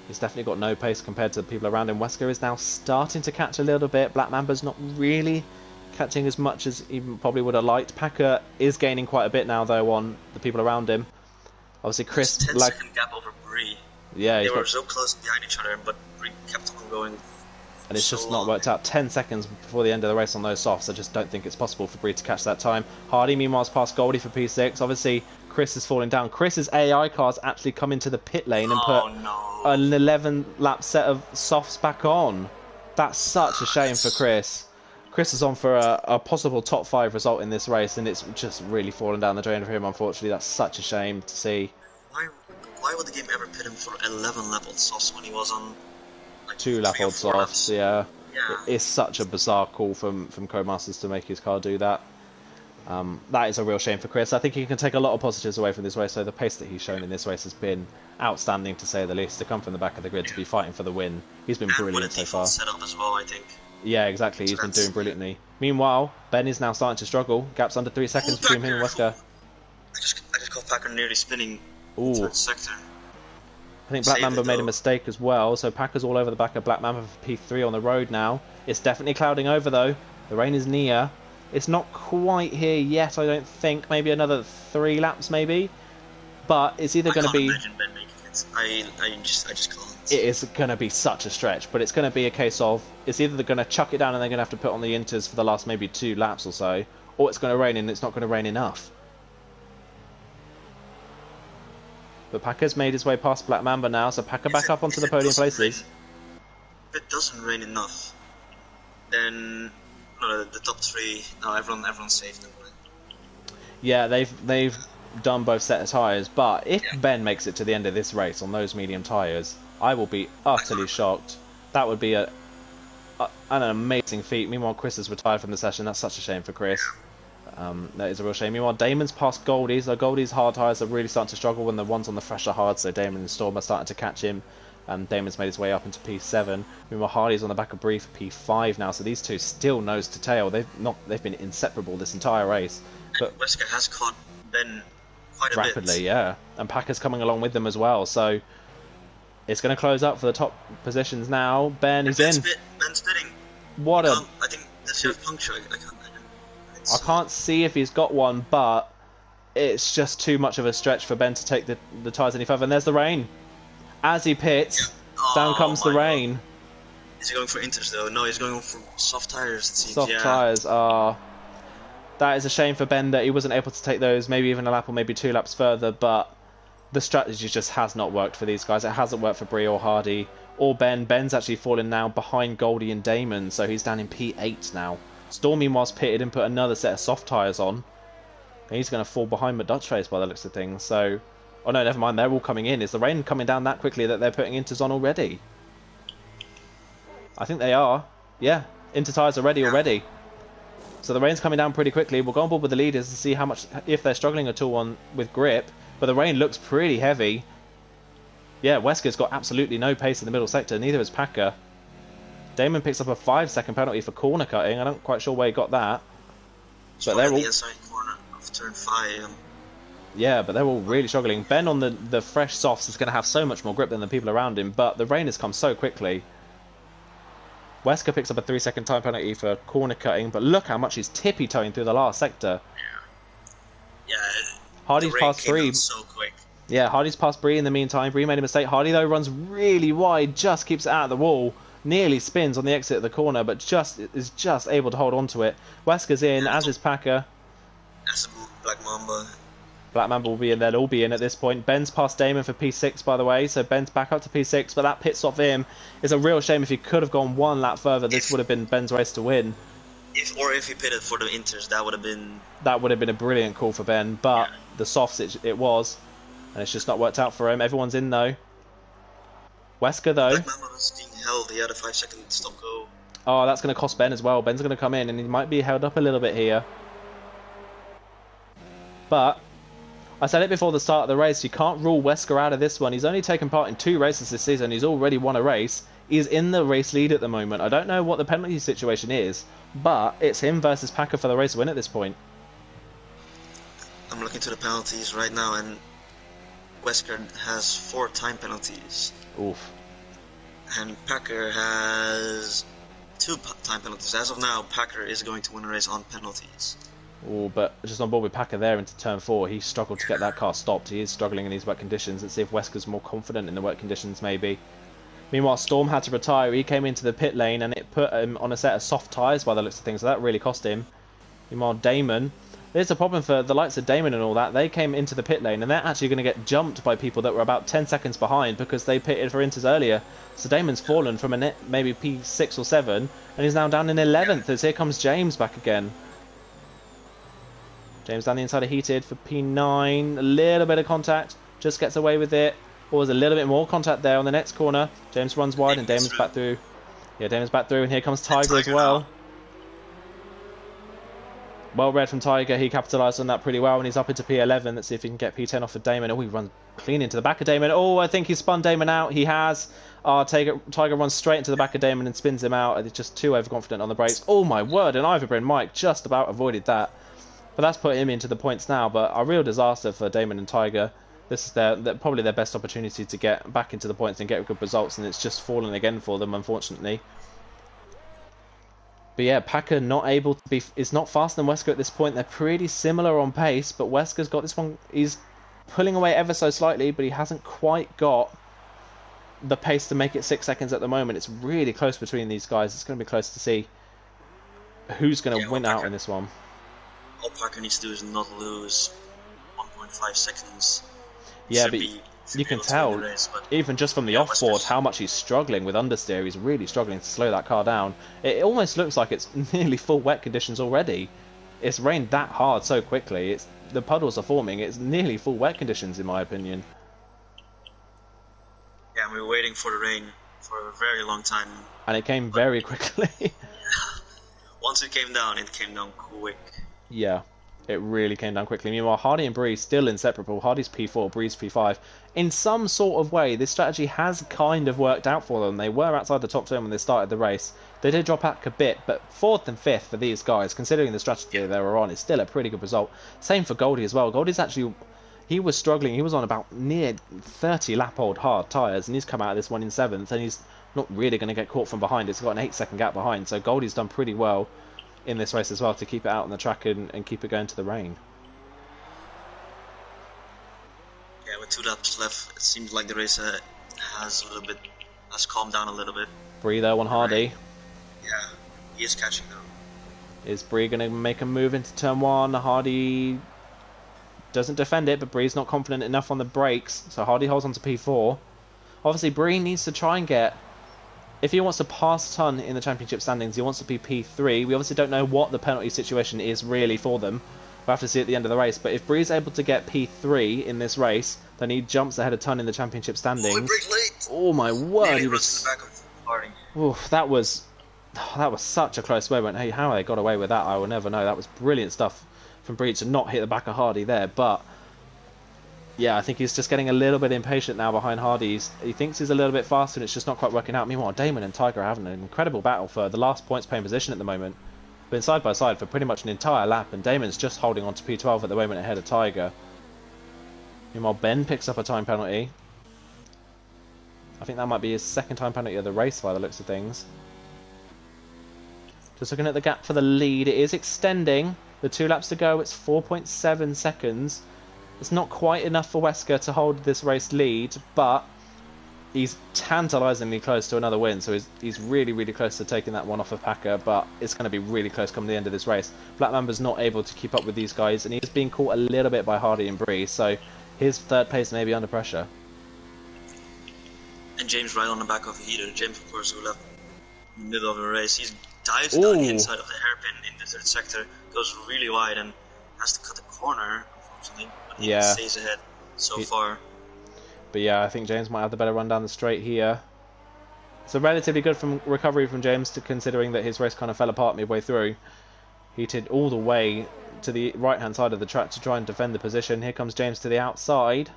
He's definitely got no pace compared to the people around him. Wesker is now starting to catch a little bit. Black Mamba's not really catching as much as he probably would have liked. Packer is gaining quite a bit now, though, on the people around him. Obviously, Chris... 10-second gap over Bree. Yeah, they were so close behind each other, but Bree kept on going. And it's just not worked out. 10 seconds before the end of the race on those softs. I just don't think it's possible for Bree to catch that time. Hardy, meanwhile, has passed Goldie for P6. Obviously, Chris is falling down. Chris's AI car's actually come into the pit lane and put an 11-lap set of softs back on. That's such a shame for Chris. Chris is on for a possible top 5 result in this race, and it's just really fallen down the drain for him, unfortunately. That's such a shame to see. Why would the game ever pit him for 11-lap old softs when he was on... 2-lap old softs, yeah. It's such a bizarre call from Codemasters to make his car do that. That is a real shame for Chris. I think he can take a lot of positives away from this race. So the pace that he's shown in this race has been outstanding, to say the least. To come from the back of the grid to be fighting for the win, he's been brilliant so far. Setup as well, I think. Yeah, exactly. He's been doing brilliantly. Meanwhile, Ben is now starting to struggle. Gaps under 3 seconds between him and Wesker. I just caught Packer nearly spinning. Ooh. Sector. I think Black Mamba made a mistake as well, so Packer's all over the back of Black Mamba for P3 on the road now. It's definitely clouding over though. The rain is near. It's not quite here yet, I don't think. Maybe another 3 laps, maybe. But it's either going to be... I just can't. It is going to be such a stretch, but it's going to be a case of... It's either they're going to chuck it down and they're going to have to put on the inters for the last maybe 2 laps or so, or it's going to rain and it's not going to rain enough. But Packer's made his way past Black Mamba now, so Packer back up onto the podium places. If it doesn't rain enough, then the top 3, no, everyone's safe. Yeah, they've done both set of tyres, but if Ben makes it to the end of this race on those medium tyres, I will be utterly shocked. That would be an amazing feat. Meanwhile, Chris has retired from the session. That's such a shame for Chris. That is a real shame. Meanwhile, Damon's past Goldie, so Goldie's hard tyres are really starting to struggle when the ones on the fresh are hard, so Damon and Storm are starting to catch him. Damon's made his way up into P7. Meanwhile, Hardy's on the back of Bree for P5 now, so these two still nose to tail. They've been inseparable this entire race. But Wesker has caught Ben quite a bit. Rapidly, yeah. And Packer's coming along with them as well, so it's going to close up for the top positions now. Ben is in. Ben's spitting. What a... I think that's your puncture. I can't see if he's got one, but it's just too much of a stretch for Ben to take the tyres any further. And there's the rain. As he pits, down comes the rain. God. Is he going for inters though? No, he's going for soft tyres, it seems. Soft tyres are... That is a shame for Ben that he wasn't able to take those, maybe even a lap or maybe 2 laps further, but the strategy just has not worked for these guys. It hasn't worked for Bree or Hardy or Ben. Ben's actually fallen now behind Goldie and Damon, so he's down in P8 now. Stormy was pitted and put another set of soft tyres on. And he's going to fall behind McDutchface by the looks of things. So, oh no, never mind. They're all coming in. Is the rain coming down that quickly that they're putting inters on already? I think they are. Yeah, inter tyres are ready already. So the rain's coming down pretty quickly. We'll go on board with the leaders to see how much, if they're struggling at all with grip. But the rain looks pretty heavy. Yeah, Wesker's got absolutely no pace in the middle sector. Neither has Packer. Damon picks up a 5-second penalty for corner cutting. I'm not quite sure where he got that. But they're all... the inside corner of turn 5. Yeah, but they're all really struggling. Ben on the fresh softs is going to have so much more grip than the people around him, but the rain has come so quickly. Wesker picks up a 3-second time penalty for corner cutting, but look how much he's tippy-toeing through the last sector. Yeah. Hardy's past Bree. So quick. Yeah, Hardy's past Bree in the meantime. Bree made a mistake. Hardy, though, runs really wide, just keeps it out of the wall. Nearly spins on the exit of the corner, but is able to hold on to it. Wesker's in, as is Packer. That's a Black Mamba. Black Mamba will be in, they'll all be in at this point. Ben's past Damon for P6, by the way, so Ben's back up to P6, but that pit stop for him is a real shame. If he could have gone one lap further, this would have been Ben's race to win. If he pitted for the Inters, that would have been... That would have been a brilliant call for Ben, but the softs it was, and it's just not worked out for him. Everyone's in, though. Wesker, though... Black Mamba was being held, he had a 5-second stop go. Oh, that's going to cost Ben as well. Ben's going to come in, and he might be held up a little bit here. But... I said it before the start of the race, you can't rule Wesker out of this one. He's only taken part in 2 races this season. He's already won a race. He's in the race lead at the moment. I don't know what the penalty situation is, but it's him versus Packer for the race win at this point. I'm looking to the penalties right now, and Wesker has 4 time penalties. Oof. And Packer has 2 time penalties. As of now, Packer is going to win a race on penalties. Oh, but just on board with Packer there into turn 4, he struggled to get that car stopped. He is struggling in these wet conditions. Let's see if Wesker's more confident in the wet conditions, maybe. Meanwhile, Storm had to retire. He came into the pit lane and it put him on a set of soft tyres by the looks of things, so that really cost him. Meanwhile, Damon, there's a problem for the likes of Damon and all that. They came into the pit lane and they're actually going to get jumped by people that were about 10 seconds behind because they pitted for Inters earlier. So Damon's fallen from a net maybe P6 or 7 and he's now down in 11th as here comes James back again. James down the inside of heated for P9. A little bit of contact. Just gets away with it. Or there's a little bit more contact there on the next corner. James runs wide and Damon's back through. Yeah, Damon's back through and here comes Tiger as well. Well read from Tiger. He capitalised on that pretty well and he's up into P11. Let's see if he can get P10 off of Damon. Oh, he runs clean into the back of Damon. Oh, I think he spun Damon out. He has. Tiger runs straight into the back of Damon and spins him out. He's just too overconfident on the brakes. Oh my word, and Iverbryn Mike just about avoided that. But that's put him into the points now. But a real disaster for Damon and Tiger. This is probably their best opportunity to get back into the points and get good results, and it's just fallen again for them, unfortunately. But yeah, Packer not able to be... is not faster than Wesker at this point. They're pretty similar on pace, but Wesker's got this one... He's pulling away ever so slightly, but he hasn't quite got the pace to make it 6 seconds at the moment. It's really close between these guys. It's going to be close to see who's going to win out in this one. All Parker needs to do is not lose 1.5 seconds. Yeah, but you can tell, race, even just from the off-board, how much he's struggling with understeer. He's really struggling to slow that car down. It almost looks like it's nearly full wet conditions already. It's rained that hard so quickly. The puddles are forming. It's nearly full wet conditions, in my opinion. Yeah, we were waiting for the rain for a very long time. And it came very quickly. Once it came down quick. Yeah, it really came down quickly. Meanwhile, Hardy and Bree still inseparable. Hardy's P4, Bree's P5. In some sort of way, this strategy has kind of worked out for them. They were outside the top 10 when they started the race. They did drop back a bit, but 4th and 5th for these guys, considering the strategy they were on, is still a pretty good result. Same for Goldie as well. Goldie's actually... He was struggling. He was on about near 30 lap-old hard tyres, and he's come out of this one in 7th, and he's not really going to get caught from behind. It's got an 8-second gap behind, so Goldie's done pretty well in this race as well to keep it out on the track and keep it going to the rain. Yeah, with 2 laps left, it seems like the race has calmed down a little bit. Bree though on Hardy. Yeah, he is catching though. Is Bree going to make a move into turn 1? Hardy doesn't defend it, but Bree's not confident enough on the brakes, so Hardy holds on to P4. Obviously, Bree needs to try and get... If he wants to pass Ton in the championship standings, he wants to be P3. We obviously don't know what the penalty situation is really for them. We'll have to see at the end of the race. But if Bree's able to get P3 in this race, then he jumps ahead of Ton in the championship standings. Oh my word! He was... Oof, that was such a close moment. Hey, how they got away with that, I will never know. That was brilliant stuff from Bree to not hit the back of Hardy there, but... Yeah, I think he's just getting a little bit impatient now behind Hardy. He thinks he's a little bit faster and it's just not quite working out. Meanwhile, Damon and Tiger are having an incredible battle for the last points paying position at the moment. Been side by side for pretty much an entire lap, and Damon's just holding on to P12 at the moment ahead of Tiger. Meanwhile, Ben picks up a time penalty. I think that might be his 2nd time penalty of the race by the looks of things. Just looking at the gap for the lead, it is extending. The 2 laps to go, it's 4.7 seconds. It's not quite enough for Wesker to hold this race lead, but he's tantalisingly close to another win, so he's really, really close to taking that one off of Packer, but it's going to be really close come the end of this race. Black Mamba's not able to keep up with these guys, and he's being caught a little bit by Hardy and Bree, so his third place may be under pressure. And James right on the back of the heater. James, of course, who left in the middle of the race. He dives down the inside of the hairpin in the third sector, goes really wide, and has to cut the corner, unfortunately. But he stays ahead so far. But yeah, I think James might have the better run down the straight here. It's a relatively good recovery from James, considering that his race kind of fell apart midway through. He heated all the way to the right-hand side of the track to try and defend the position. Here comes James to the outside.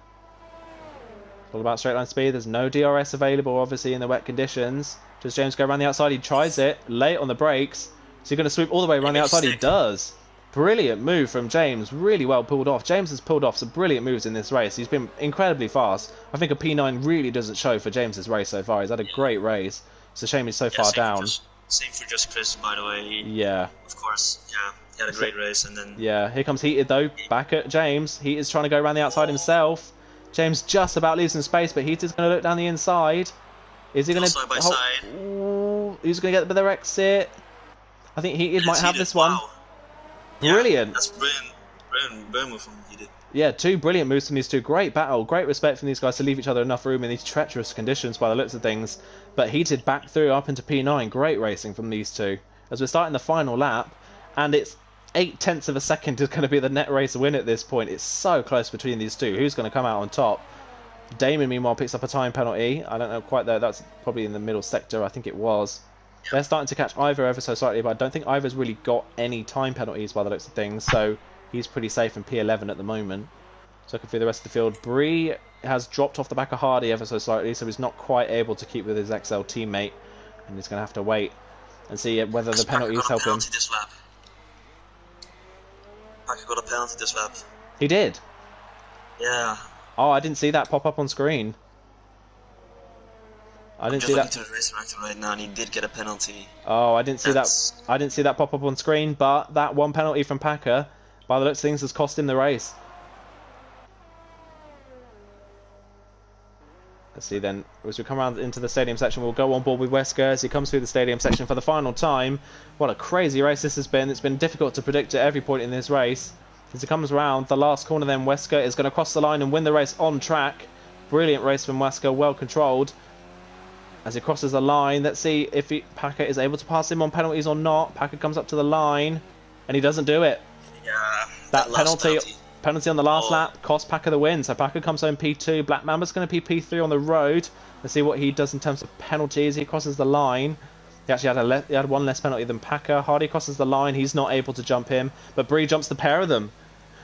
All about straight line speed. There's no DRS available, obviously, in the wet conditions. Does James go around the outside? He tries it. Late on the brakes. Is he going to swoop all the way around the outside? He does. Brilliant move from James. Really well pulled off. James has pulled off some brilliant moves in this race. He's been incredibly fast. I think a P9 really doesn't show for James's race so far. He's had a great race. It's a shame he's so far down. Same for just Chris, by the way. Yeah. Of course, yeah. He had a great race, and then... Yeah, here comes Heated, though. Back at James. Heated's trying to go around the outside himself. James just about leaves some space, but Heater's going to look down the inside. Is he going to... Side by side. Ooh, who's going to get the better exit? I think Heated might have this one. Wow. Brilliant. Yeah, that's brilliant move from Heated. Yeah, two brilliant moves from these two. Great battle. Great respect from these guys to leave each other enough room in these treacherous conditions by the looks of things. But Heated back through up into P9. Great racing from these two. As we're starting the final lap, and it's 0.8 of a second is going to be the net race win at this point. It's so close between these two. Who's going to come out on top? Damon, meanwhile, picks up a time penalty. I don't know quite there. That's probably in the middle sector. I think it was. They're starting to catch Ivor ever so slightly, but I don't think Ivor's really got any time penalties by the looks of things, so he's pretty safe in P11 at the moment. So looking through the rest of the field, Bree has dropped off the back of Hardy ever so slightly, so he's not quite able to keep with his XL teammate, and he's going to have to wait and see whether the penalties help him. Packer got a penalty this lap. He did? Yeah. Oh, I didn't see that pop up on screen. I didn't see that. I'm just looking to the race director right now, and he did get a penalty. Oh, I didn't see that. I didn't see that pop up on screen. But that one penalty from Packer, by the looks of things, has cost him the race. Let's see then. As we come around into the stadium section, we'll go on board with Wesker as he comes through the stadium section for the final time. What a crazy race this has been. It's been difficult to predict at every point in this race. As he comes around the last corner, then Wesker is going to cross the line and win the race on track. Brilliant race from Wesker, well controlled. As he crosses the line, let's see if Packer is able to pass him on penalties or not. Packer comes up to the line, and he doesn't do it. Yeah, that penalty on the last lap cost Packer the win. So Packer comes home P2. Black Mamba's going to be P3 on the road. Let's see what he does in terms of penalties. He crosses the line. He actually had one less penalty than Packer. Hardy crosses the line. He's not able to jump him, but Bree jumps the pair of them.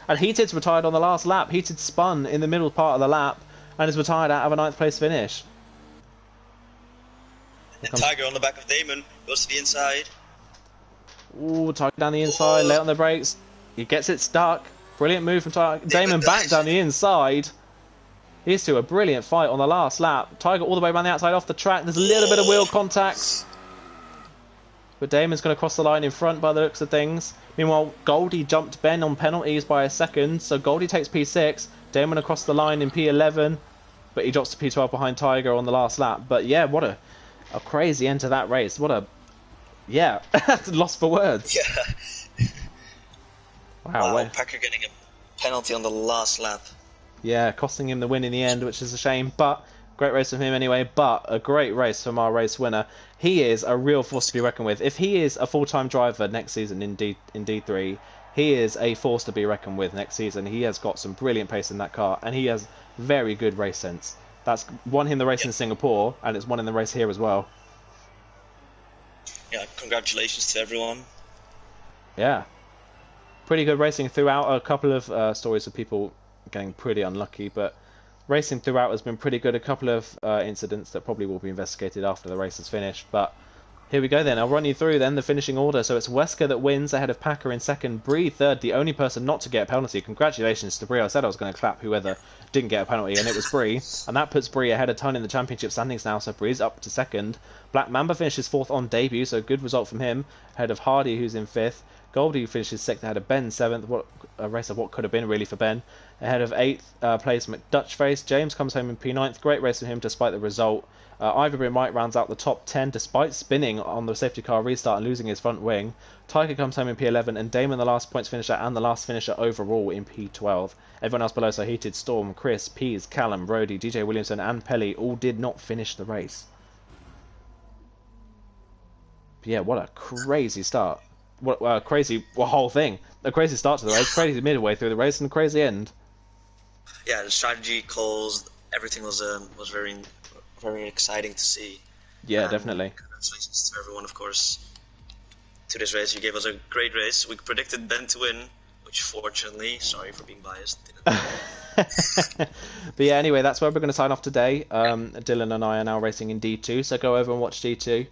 And Heated's retired on the last lap. Heated spun in the middle part of the lap and is retired out of a 9th place finish. And Tiger on the back of Damon goes to the inside. Ooh, Tiger down the inside, late on the brakes. He gets it stuck. Brilliant move from Tiger. Damon back down the inside. These two a brilliant fight on the last lap. Tiger all the way around the outside off the track. There's a little bit of wheel contact. But Damon's going to cross the line in front by the looks of things. Meanwhile, Goldie jumped Ben on penalties by a second. So Goldie takes P6. Damon across the line in P11. But he drops to P12 behind Tiger on the last lap. But yeah, what a crazy end to that race. What a... Yeah, lost for words. Yeah. Wow, Packer getting a penalty on the last lap. Yeah, costing him the win in the end, which is a shame. But great race from him anyway. But a great race from our race winner. He is a real force to be reckoned with. If he is a full-time driver next season in D3, he is a force to be reckoned with next season. He has got some brilliant pace in that car, and he has very good race sense. That's won him the race in Singapore, and it's won in the race here as well. Yeah, congratulations to everyone. Yeah. Pretty good racing throughout. A couple of stories of people getting pretty unlucky, but racing throughout has been pretty good. A couple of incidents that probably will be investigated after the race is finished, but here we go then. I'll run you through then the finishing order. So it's Wesker that wins ahead of Packer in second. Bree third, the only person not to get a penalty. Congratulations to Bree. I said I was going to clap whoever didn't get a penalty, and it was Bree. And that puts Bree ahead of Tone in the championship standings now, so Bree's up to second. Black Mamba finishes fourth on debut, so good result from him. Ahead of Hardy, who's in fifth. Goldie finishes 6th ahead of Ben 7th. What a race of what could have been really for Ben. Ahead of 8th place McDutchface. James comes home in P9th. Great race for him despite the result. Ivory Mike rounds out the top 10 despite spinning on the safety car restart and losing his front wing. Tiger comes home in P11 and Damon the last points finisher and the last finisher overall in P12. Everyone else below, so Heated, Storm, Chris, Pease, Callum, Brody, DJ Williamson and Pelly all did not finish the race. But yeah, what a crazy start. What a crazy whole thing. A crazy start to the race, crazy midway through the race and a crazy end. Yeah, the strategy calls, everything was very very exciting to see. Yeah, definitely. Congratulations to everyone, of course, to this race. You gave us a great race. We predicted Ben to win, which fortunately, sorry for being biased, didn't. But yeah, anyway, that's where we're going to sign off today. Dylan and I are now racing in D2, so go over and watch D2.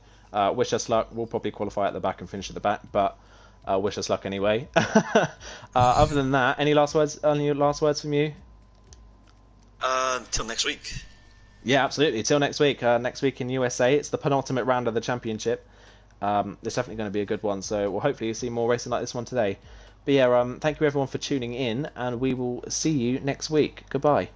Wish us luck. We'll probably qualify at the back and finish at the back, but wish us luck anyway. Other than that, any last words? Any last words from you? Till next week. Yeah, absolutely. Till next week. Next week in USA, it's the penultimate round of the championship. It's definitely going to be a good one. So we'll hopefully see more racing like this one today. But yeah, thank you everyone for tuning in, and we will see you next week. Goodbye.